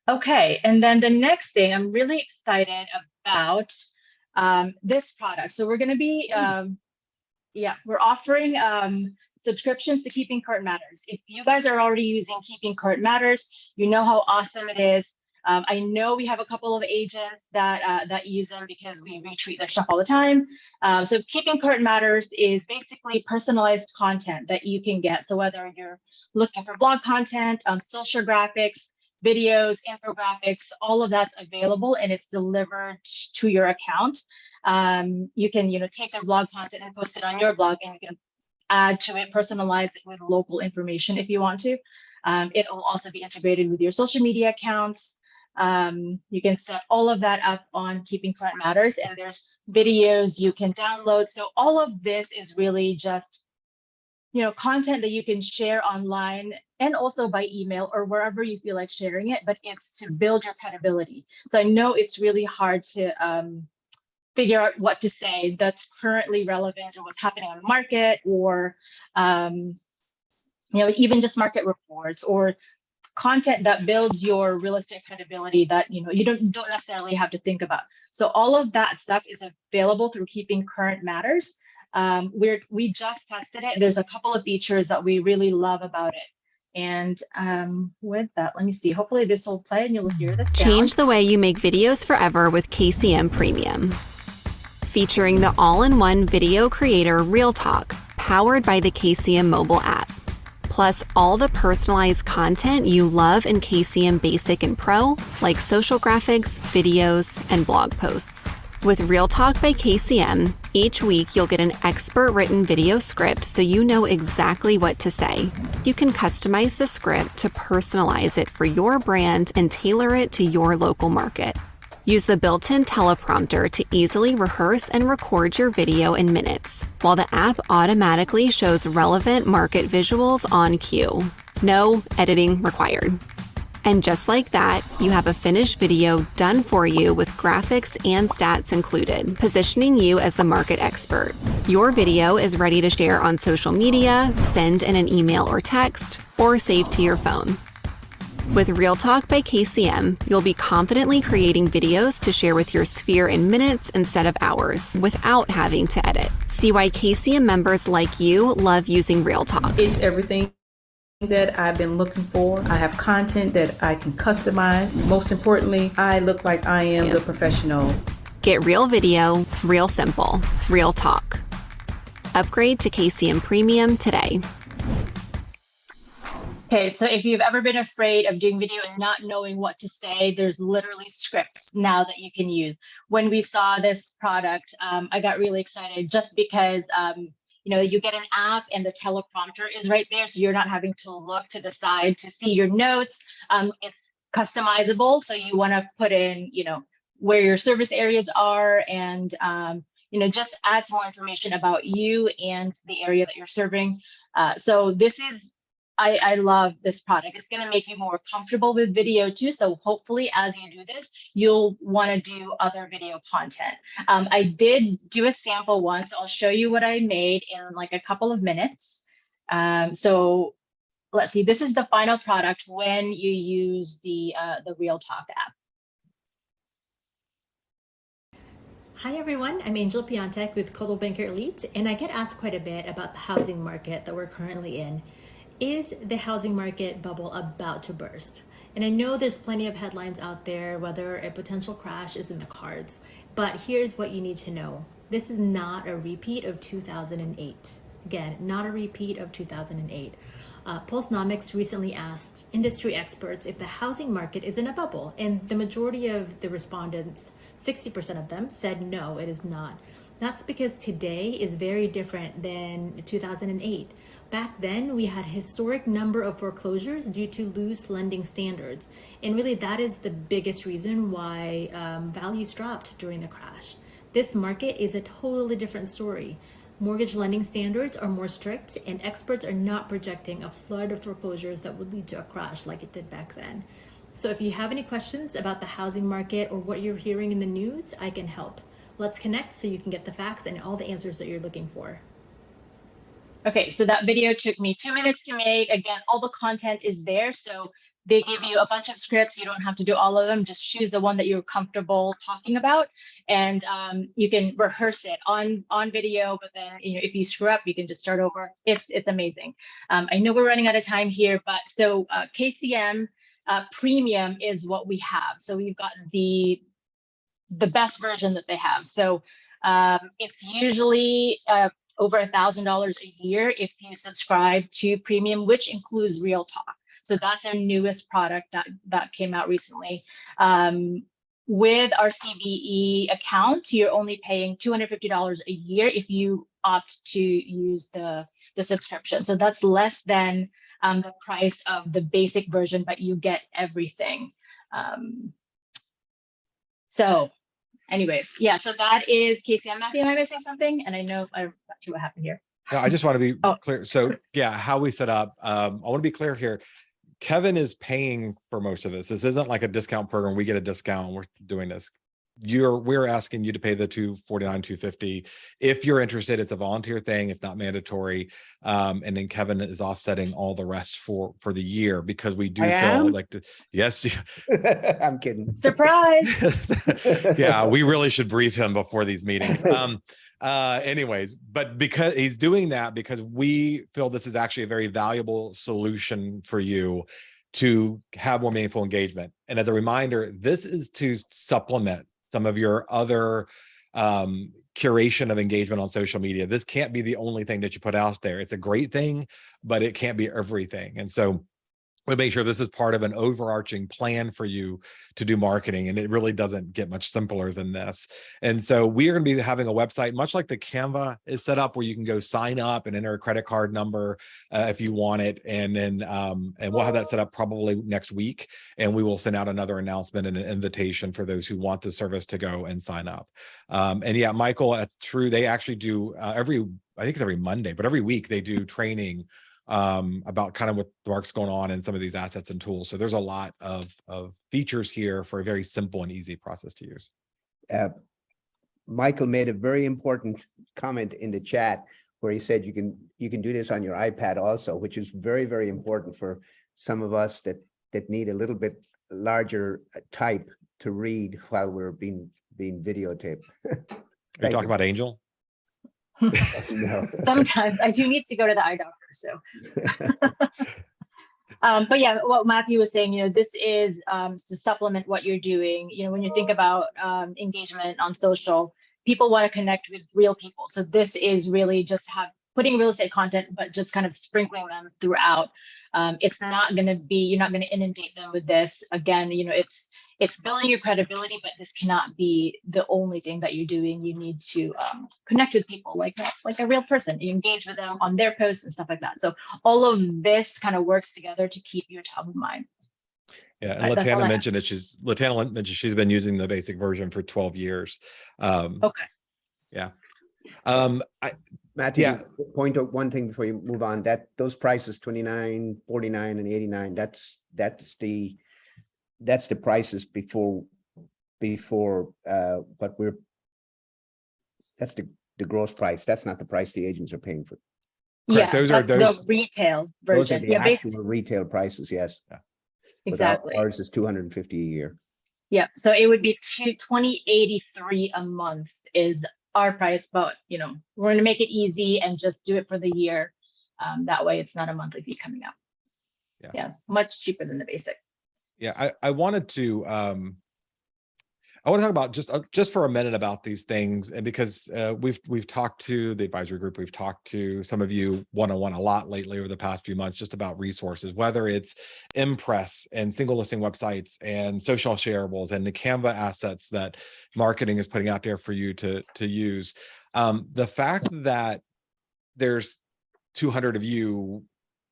Speaker 6: Okay, and then the next thing, I'm really excited about this product. So we're going to be, we're offering subscriptions to Keeping Current Matters. If you guys are already using Keeping Current Matters, you know how awesome it is. I know we have a couple of agents that use them because we retweet their stuff all the time. So Keeping Current Matters is basically personalized content that you can get. So whether you're looking for blog content, social graphics, videos, infographics, all of that's available and it's delivered to your account. You can, take their blog content and post it on your blog, and you can add to it, personalize it with local information if you want to. It will also be integrated with your social media accounts. You can set all of that up on Keeping Current Matters, and there's videos you can download. So all of this is really just, content that you can share online and also by email or wherever you feel like sharing it, but it's to build your credibility. So I know it's really hard to figure out what to say that's currently relevant to what's happening on the market, or even just market reports or content that builds your real estate credibility that you don't necessarily have to think about. So all of that stuff is available through Keeping Current Matters. We just tested it. There's a couple of features that we really love about it. And with that, let me see. Hopefully this will play and you'll hear this.
Speaker 7: Change the way you make videos forever with KCM Premium. Featuring the all-in-one video creator Real Talk, powered by the KCM mobile app. Plus all the personalized content you love in KCM Basic and Pro, like social graphics, videos, and blog posts. With Real Talk by KCM, each week you'll get an expert-written video script so you know exactly what to say. You can customize the script to personalize it for your brand and tailor it to your local market. Use the built-in teleprompter to easily rehearse and record your video in minutes, while the app automatically shows relevant market visuals on cue. No editing required. And just like that, you have a finished video done for you with graphics and stats included, positioning you as the market expert. Your video is ready to share on social media, send in an email or text, or save to your phone. With Real Talk by KCM, you'll be confidently creating videos to share with your sphere in minutes instead of hours, without having to edit. See why KCM members like you love using Real Talk.
Speaker 8: It's everything that I've been looking for. I have content that I can customize. Most importantly, I look like I am the professional.
Speaker 7: Get real video, real simple, Real Talk. Upgrade to KCM Premium today.
Speaker 6: Okay, so if you've ever been afraid of doing video and not knowing what to say, there's literally scripts now that you can use. When we saw this product, I got really excited just because, you get an app and the teleprompter is right there. So you're not having to look to the side to see your notes. It's customizable. So you want to put in, where your service areas are and, just add some more information about you and the area that you're serving. So this is, I love this product. It's going to make you more comfortable with video too. So hopefully as you do this, you'll want to do other video content. I did do a sample once. I'll show you what I made in like a couple of minutes. So let's see, this is the final product when you use the Real Talk app.
Speaker 9: Hi everyone, I'm Angel Piontek with Coldwell Banker Elite, and I get asked quite a bit about the housing market that we're currently in. Is the housing market bubble about to burst? And I know there's plenty of headlines out there whether a potential crash is in the cards, but here's what you need to know. This is not a repeat of 2008. Again, not a repeat of 2008. Pulsenomics recently asked industry experts if the housing market is in a bubble, and the majority of the respondents, 60% of them, said no, it is not. That's because today is very different than 2008. Back then, we had a historic number of foreclosures due to loose lending standards. And really, that is the biggest reason why values dropped during the crash. This market is a totally different story. Mortgage lending standards are more strict, and experts are not projecting a flood of foreclosures that would lead to a crash like it did back then. So if you have any questions about the housing market or what you're hearing in the news, I can help. Let's connect so you can get the facts and all the answers that you're looking for.
Speaker 6: Okay, so that video took me 2 minutes to make. Again, all the content is there. So they give you a bunch of scripts. You don't have to do all of them. Just choose the one that you're comfortable talking about. And you can rehearse it on video, but then if you screw up, you can just start over. It's amazing. I know we're running out of time here, but so KCM Premium is what we have. So we've got the best version that they have. So it's usually over $1,000 a year if you subscribe to Premium, which includes Real Talk. So that's our newest product that came out recently. With our CBE account, you're only paying $250 a year if you opt to use the subscription. So that's less than the price of the basic version, but you get everything. So anyways, yeah, so that is KCM. Matthew, am I missing something? And I know I'm not sure what happened here.
Speaker 3: No, I just want to be clear. So yeah, how we set up, I want to be clear here. Kevin is paying for most of this. This isn't like a discount program. We get a discount. We're doing this. We're asking you to pay the $249, $250. If you're interested, it's a volunteer thing. It's not mandatory. And then Kevin is offsetting all the rest for the year, because we do feel like yes.
Speaker 4: I'm kidding.
Speaker 6: Surprise.
Speaker 3: Yeah, we really should brief him before these meetings. Anyways, but because he's doing that, because we feel this is actually a very valuable solution for you to have more meaningful engagement. And as a reminder, this is to supplement some of your other curation of engagement on social media. This can't be the only thing that you put out there. It's a great thing, but it can't be everything. And so we make sure this is part of an overarching plan for you to do marketing, and it really doesn't get much simpler than this. And so we are going to be having a website, much like the Canva is set up, where you can go sign up and enter a credit card number if you want it, and then and we'll have that set up probably next week, and we will send out another announcement and an invitation for those who want the service to go and sign up. And yeah, Michael, that's true. They actually do I think it's every Monday, but every week they do training about kind of what the market's going on and some of these assets and tools. So there's a lot of features here for a very simple and easy process to use.
Speaker 4: Michael made a very important comment in the chat where he said you can do this on your iPad also, which is very, very important for some of us that need a little bit larger type to read while we're being videotaped.
Speaker 3: Are you talking about Angel?
Speaker 4: No.
Speaker 6: Sometimes I do need to go to the eye doctor. So, but yeah, what Matthew was saying, this is to supplement what you're doing. When you think about engagement on social, people want to connect with real people. So this is really just putting real estate content, but just kind of sprinkling them throughout. It's not going to be, you're not going to inundate them with this. Again, it's building your credibility, but this cannot be the only thing that you're doing. You need to connect with people like a real person. You engage with them on their posts and stuff like that. So all of this kind of works together to keep you top of mind.
Speaker 3: Yeah, and Latana mentioned that she's been using the basic version for 12 years.
Speaker 6: Okay.
Speaker 3: Yeah.
Speaker 4: Matthew, point out one thing before you move on, that those prices, $29, $49, and $89, that's the prices before that's the gross price. That's not the price the agents are paying for.
Speaker 6: Yeah, those are the retail version.
Speaker 4: Those are the actual retail prices. Yes.
Speaker 3: Yeah.
Speaker 6: Exactly.
Speaker 4: Ours is $250 a year.
Speaker 6: Yeah. So it would be $2,083 a month is our price, but we're going to make it easy and just do it for the year. That way it's not a monthly fee coming out. Yeah. Much cheaper than the basic.
Speaker 3: Yeah, I wanted to I want to talk about just for a minute about these things, and because we've talked to the advisory group, we've talked to some of you one-on-one a lot lately over the past few months, just about resources, whether it's Impress and single listing websites and social shareables and the Canva assets that marketing is putting out there for you to use. The fact that there's 200 of you,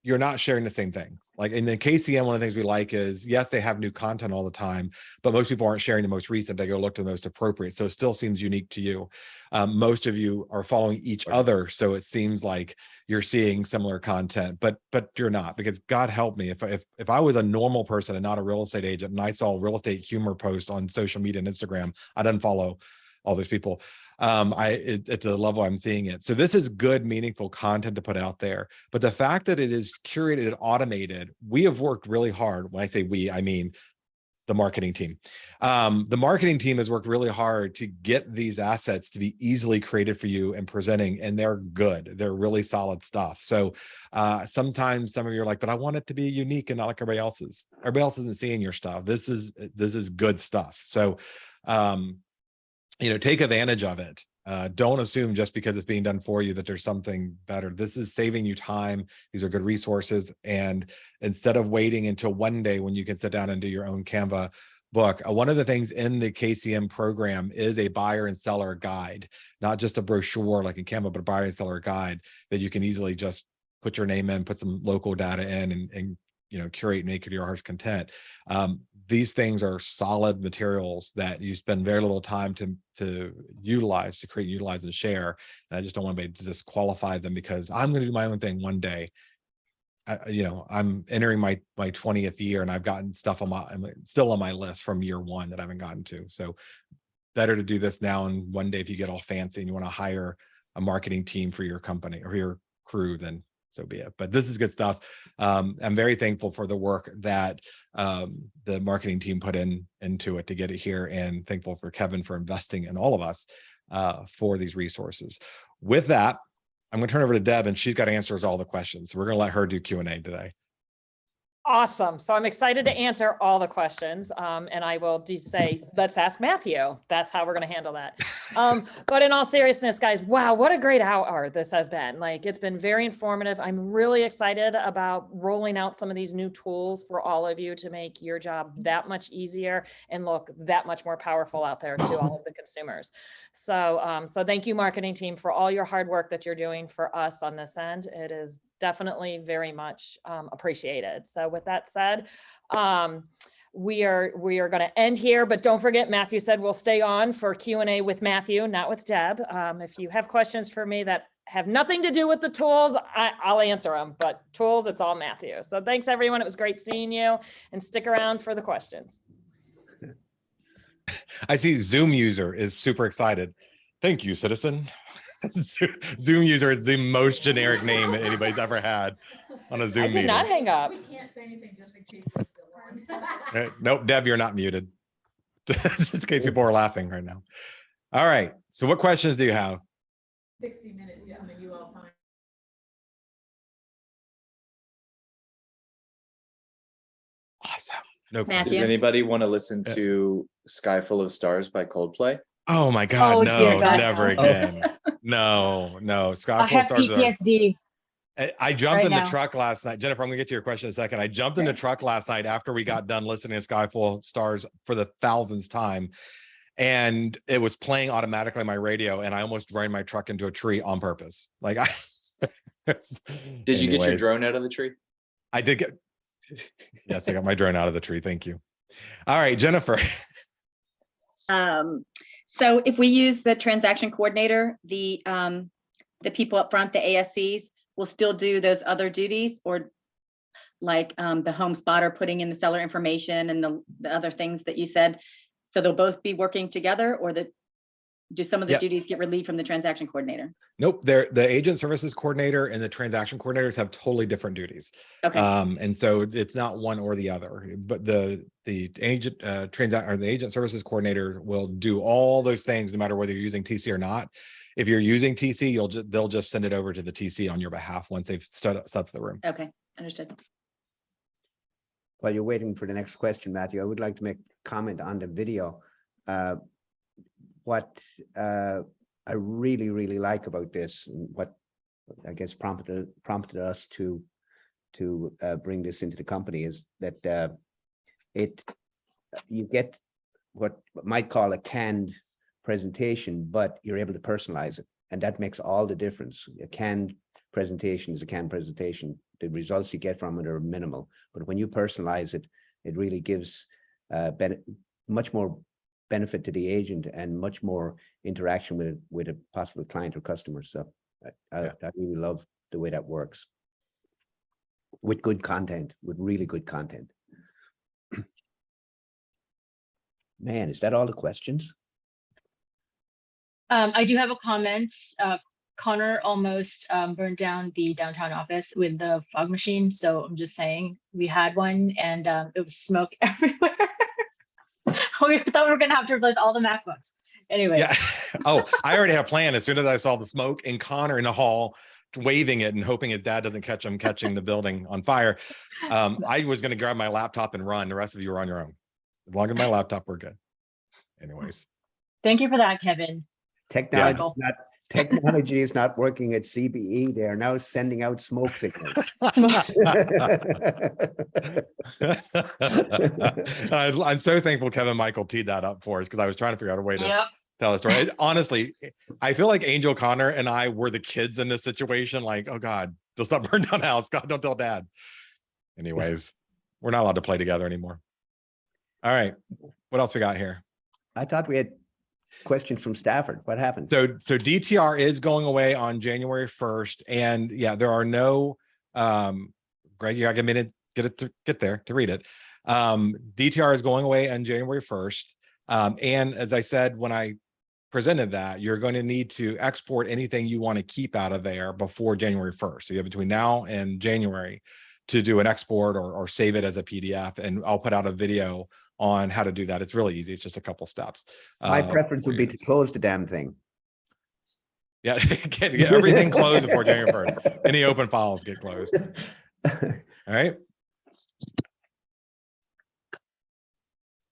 Speaker 3: you're not sharing the same thing. Like in the KCM, one of the things we like is, yes, they have new content all the time, but most people aren't sharing the most recent. They go look to the most appropriate. So it still seems unique to you. Most of you are following each other. So it seems like you're seeing similar content, but you're not, because God help me, if I was a normal person and not a real estate agent, and I saw a real estate humor post on social media and Instagram, I'd unfollow all those people. At the level I'm seeing it. So this is good, meaningful content to put out there. But the fact that it is curated and automated, we have worked really hard. When I say we, I mean the marketing team. The marketing team has worked really hard to get these assets to be easily created for you and presenting, and they're good. They're really solid stuff. So sometimes some of you are like, but I want it to be unique and not like everybody else's. Everybody else isn't seeing your stuff. This is good stuff. So, take advantage of it. Don't assume just because it's being done for you that there's something better. This is saving you time. These are good resources. And instead of waiting until one day when you can sit down and do your own Canva book, one of the things in the KCM program is a buyer and seller guide, not just a brochure like in Canva, but a buyer and seller guide that you can easily just put your name in, put some local data in, and curate and make it your heart's content. These things are solid materials that you spend very little time to utilize, to create, utilize, and share. And I just don't want anybody to disqualify them because I'm going to do my own thing one day. I'm entering my 20th year and I've gotten stuff I'm still on my list from year one that I haven't gotten to. So better to do this now, and one day if you get all fancy and you want to hire a marketing team for your company or your crew, then so be it. But this is good stuff. I'm very thankful for the work that the marketing team put into it to get it here, and thankful for Kevin for investing in all of us for these resources. With that, I'm going to turn over to Deb, and she's got answers to all the questions. So we're going to let her do Q&A today.
Speaker 2: Awesome. So I'm excited to answer all the questions. And I will just say, let's ask Matthew. That's how we're going to handle that. But in all seriousness, guys, wow, what a great hour this has been. Like, it's been very informative. I'm really excited about rolling out some of these new tools for all of you to make your job that much easier and look that much more powerful out there to all of the consumers. So, so thank you, marketing team, for all your hard work that you're doing for us on this end. It is definitely very much appreciated. So with that said, we are going to end here, but don't forget, Matthew said we'll stay on for Q&A with Matthew, not with Deb. If you have questions for me that have nothing to do with the tools, I'll answer them, but tools, it's all Matthew. So thanks everyone. It was great seeing you, and stick around for the questions.
Speaker 3: I see Zoom user is super excited. Thank you, citizen. Zoom user is the most generic name that anybody's ever had on a Zoom meeting.
Speaker 2: I did not hang up.
Speaker 10: We can't say anything just in case we're still on.
Speaker 3: Nope, Deb, you're not muted. Just in case people are laughing right now. All right, so what questions do you have?
Speaker 10: 60 minutes, yeah, on the UL time.
Speaker 3: Awesome. No
Speaker 11: Does
Speaker 3: questions.
Speaker 11: anybody want to listen to Sky Full of Stars by Coldplay?
Speaker 3: Oh my God,
Speaker 6: Oh,
Speaker 3: no,
Speaker 6: dear God.
Speaker 3: never again. No. Sky
Speaker 6: I
Speaker 3: Full of
Speaker 6: have
Speaker 3: Stars.
Speaker 6: PTSD.
Speaker 3: I jumped
Speaker 6: right
Speaker 3: in the
Speaker 6: now.
Speaker 3: truck last night. Jennifer, I'm gonna get to your question in a second. I jumped in the truck last night after we got done listening to Sky Full of Stars for the 1000th time. And it was playing automatically on my radio, and I almost ran my truck into a tree on purpose. Like
Speaker 11: Did you get your drone out of the tree?
Speaker 3: I did get, yes, I got my drone out of the tree. Thank you. All right, Jennifer.
Speaker 12: So if we use the transaction coordinator, the people up front, the ASCs, will still do those other duties, or like the home spotter putting in the seller information and the other things that you said. So they'll both be working together, or do some of the duties get relieved from the transaction coordinator?
Speaker 3: Nope, the agent services coordinator and the transaction coordinators have totally different duties.
Speaker 12: Okay.
Speaker 3: And so it's not one or the other, but the agent the agent services coordinator will do all those things no matter whether you're using TC or not. If you're using TC, they'll just send it over to the TC on your behalf once they've set up the room.
Speaker 12: Okay, understood.
Speaker 4: While you're waiting for the next question, Matthew, I would like to make a comment on the video. What I really like about this, and what I guess prompted us to bring this into the company, is that you get what might call a canned presentation, but you're able to personalize it, and that makes all the difference. A canned presentation is a canned presentation. The results you get from it are minimal, but when you personalize it, it really gives much more benefit to the agent and much more interaction with a possible client or customer. So I really love the way that works with good content, with really good content. Man, is that all the questions?
Speaker 6: I do have a comment. Connor almost burned down the downtown office with the fog machine. So I'm just saying, we had one, and it was smoke everywhere. we thought we were gonna have to replace all the MacBooks. Anyway.
Speaker 3: Yeah. Oh, I already had a plan. As soon as I saw the smoke and Connor in the hall waving it and hoping his dad doesn't catch him catching the building on fire, I was going to grab my laptop and run. The rest of you were on your own. As long as my laptop, we're good. Anyways.
Speaker 6: Thank you for that, Kevin.
Speaker 4: Technology is not working at CBE. They are now sending out smoke signals.
Speaker 3: I'm so thankful Kevin Michael teed that up for us, because I was trying to figure out a way to tell a story. Honestly, I feel like Angel, Connor, and I were the kids in this situation. Like, oh God, let's not burn down the house. God, don't tell dad. Anyways, we're not allowed to play together anymore. All right, what else we got here?
Speaker 4: I thought we had questions from Stafford. What happened?
Speaker 3: So DTR is going away on January 1st. And yeah, there are no, Greg, you gotta give me a minute, get there to read it. DTR is going away on January 1st. And as I said, when I presented that, you're going to need to export anything you want to keep out of there before January 1st. So you have between now and January to do an export or save it as a PDF. And I'll put out a video on how to do that. It's really easy. It's just a couple steps.
Speaker 4: My preference would be to close the damn thing.
Speaker 3: Yeah, get everything closed before January 1st. Any open files get closed. All right.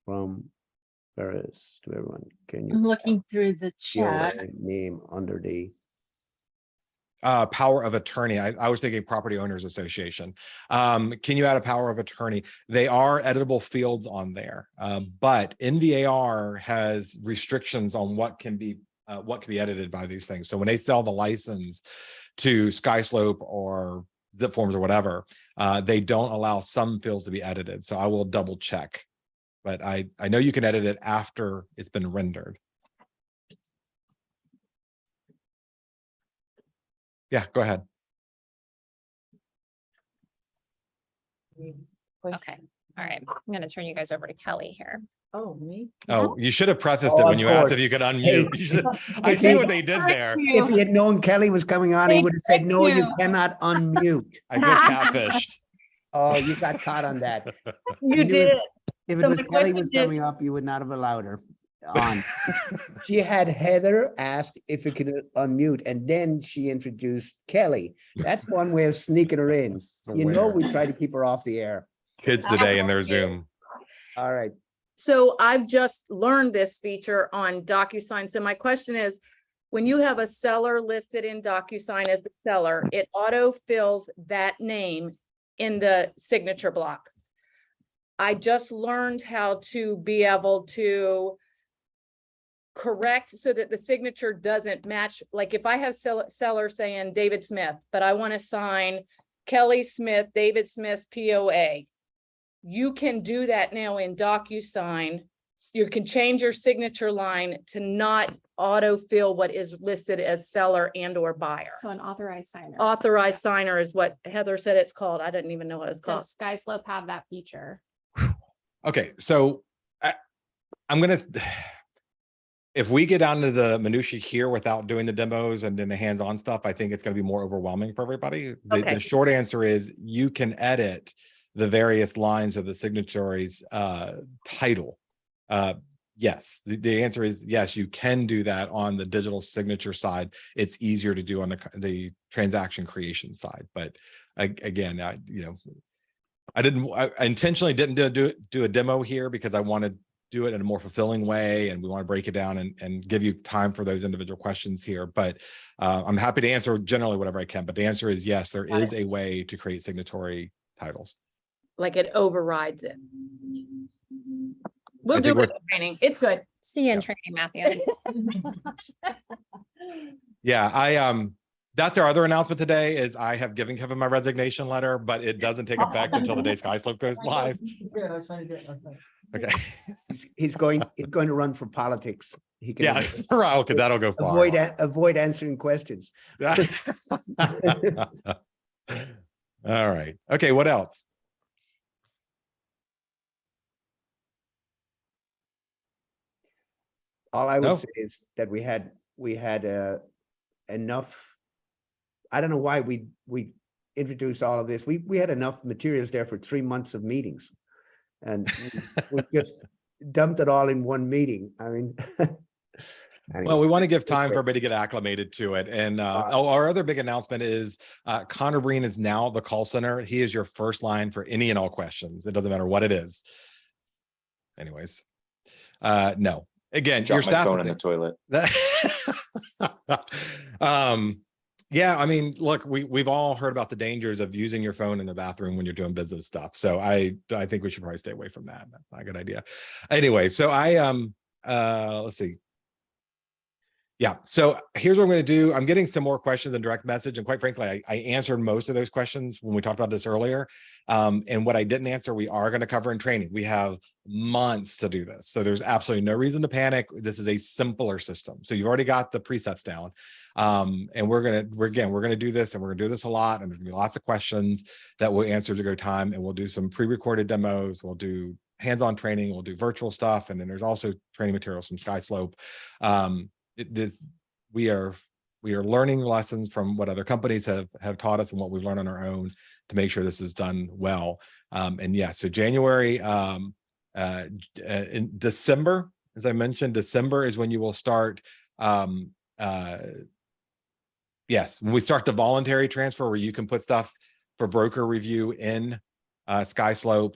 Speaker 4: From Paris to everyone. Can you
Speaker 6: I'm looking through the
Speaker 4: POA
Speaker 6: chat.
Speaker 4: name under the
Speaker 3: Power of attorney. I was thinking Property Owners Association. Can you add a power of attorney? They are editable fields on there, but NVAR has restrictions on what can be edited by these things. So when they sell the license to SkySlope or Zip Forms or whatever, they don't allow some fields to be edited. So I will double check, but I know you can edit it after it's been rendered. Yeah, go ahead.
Speaker 13: Okay. All right. I'm going to turn you guys over to Kelly here.
Speaker 10: Oh, me?
Speaker 3: Oh, you should have prefaced it when you asked if you could unmute. I see what they did there.
Speaker 4: If he had known Kelly was coming on, he would have said, no, you cannot unmute.
Speaker 3: I get catfished.
Speaker 4: Oh, you got caught on that.
Speaker 6: You did.
Speaker 4: If it
Speaker 6: So
Speaker 4: was
Speaker 6: my
Speaker 4: Kelly was
Speaker 6: question is-
Speaker 4: coming up, you would not have allowed her on. She had Heather ask if it could unmute, and then she introduced Kelly. That's one way of sneaking her in. You know, we try to keep her off the air.
Speaker 3: Kids today in their Zoom.
Speaker 4: All right.
Speaker 14: So I've just learned this feature on DocuSign. So my question is, when you have a seller listed in DocuSign as the seller, it auto fills that name in the signature block. I just learned how to be able to correct so that the signature doesn't match. Like if I have seller saying David Smith, but I want to sign Kelly Smith, David Smith's POA. You can do that now in DocuSign. You can change your signature line to not autofill what is listed as seller and or buyer.
Speaker 13: So an authorized signer.
Speaker 14: Authorized signer is what Heather said it's called. I didn't even know what it's called.
Speaker 13: Does SkySlope have that feature?
Speaker 3: Okay, so I'm gonna, if we get down to the minutia here without doing the demos and then the hands-on stuff, I think it's gonna be more overwhelming for everybody. The short answer is you can edit the various lines of the signatory's title. Yes, the answer is yes, you can do that on the digital signature side. It's easier to do on the transaction creation side. But again, I intentionally didn't do a demo here because I want to do it in a more fulfilling way, and we want to break it down and give you time for those individual questions here. But I'm happy to answer generally whatever I can. But the answer is yes, there is a way to create signatory titles.
Speaker 14: Like it overrides it. We'll do it in training. It's good.
Speaker 13: See you in training, Matthew.
Speaker 3: Yeah, that's our other announcement today is I have given Kevin my resignation letter, but it doesn't take effect until the day SkySlope goes live. Okay.
Speaker 4: He's going to run for politics. He can
Speaker 3: okay, that'll go far.
Speaker 4: Avoid answering questions.
Speaker 3: All right. Okay, what else?
Speaker 4: All I would say is that we had enough. I don't know why we introduced all of this. We had enough materials there for 3 months of meetings, and we just dumped it all in one meeting. I mean. Anyway.
Speaker 3: Well, we want to give time for everybody to get acclimated to it. And our other big announcement is Connor Breen is now the call center. He is your first line for any and all questions. It doesn't matter what it is. Anyways, no. Again, your staff
Speaker 11: phone in the toilet.
Speaker 3: Yeah, I mean, look, we've all heard about the dangers of using your phone in the bathroom when you're doing business stuff. So I think we should probably stay away from that. That's not a good idea. Anyway, so let's see. Yeah, so here's what I'm going to do. I'm getting some more questions in direct message, and quite frankly, I answered most of those questions when we talked about this earlier. And what I didn't answer, we are going to cover in training. We have months to do this, so there's absolutely no reason to panic. This is a simpler system, so you've already got the precepts down. And we're going to do this, and we're going to do this a lot, and there's going to be lots of questions that we'll answer as we go time, and we'll do some pre-recorded demos. We'll do hands-on training. We'll do virtual stuff, and then there's also training materials from SkySlope. We are learning lessons from what other companies have taught us and what we've learned on our own to make sure this is done well. And yeah, so January, in December, as I mentioned, December is when you will start. Yes, when we start the voluntary transfer where you can put stuff for broker review in SkySlope.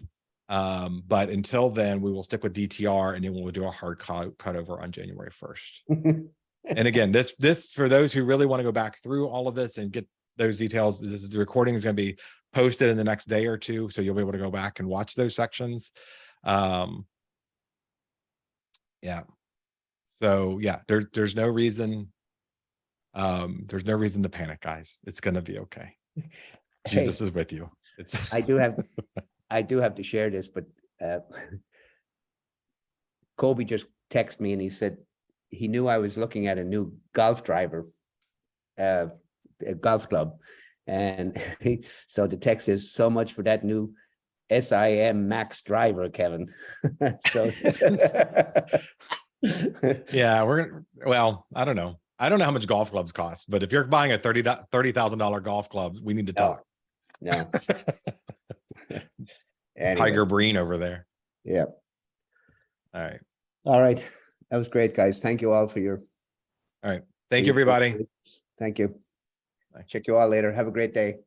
Speaker 3: But until then, we will stick with DTR, and then we'll do a hard cut over on January 1st. And again, this for those who really want to go back through all of this and get those details, the recording is going to be posted in the next day or two, so you'll be able to go back and watch those sections. Yeah. So yeah, there's no reason. There's no reason to panic, guys. It's going to be okay. Jesus is with you.
Speaker 4: I do have to share this, but Kobe just texted me and he said he knew I was looking at a new golf driver, a golf club. And so the text is, so much for that new SIM Max driver, Kevin. So
Speaker 3: yeah, well, I don't know. I don't know how much golf clubs cost, but if you're buying a $30,000 golf club, we need to talk.
Speaker 4: No.
Speaker 3: Anyway. Tiger Breen over there.
Speaker 4: Yeah.
Speaker 3: All right.
Speaker 4: All right. That was great, guys. Thank you all for your.
Speaker 3: All right. Thank you, everybody.
Speaker 4: Thank you. Check you all later. Have a great day.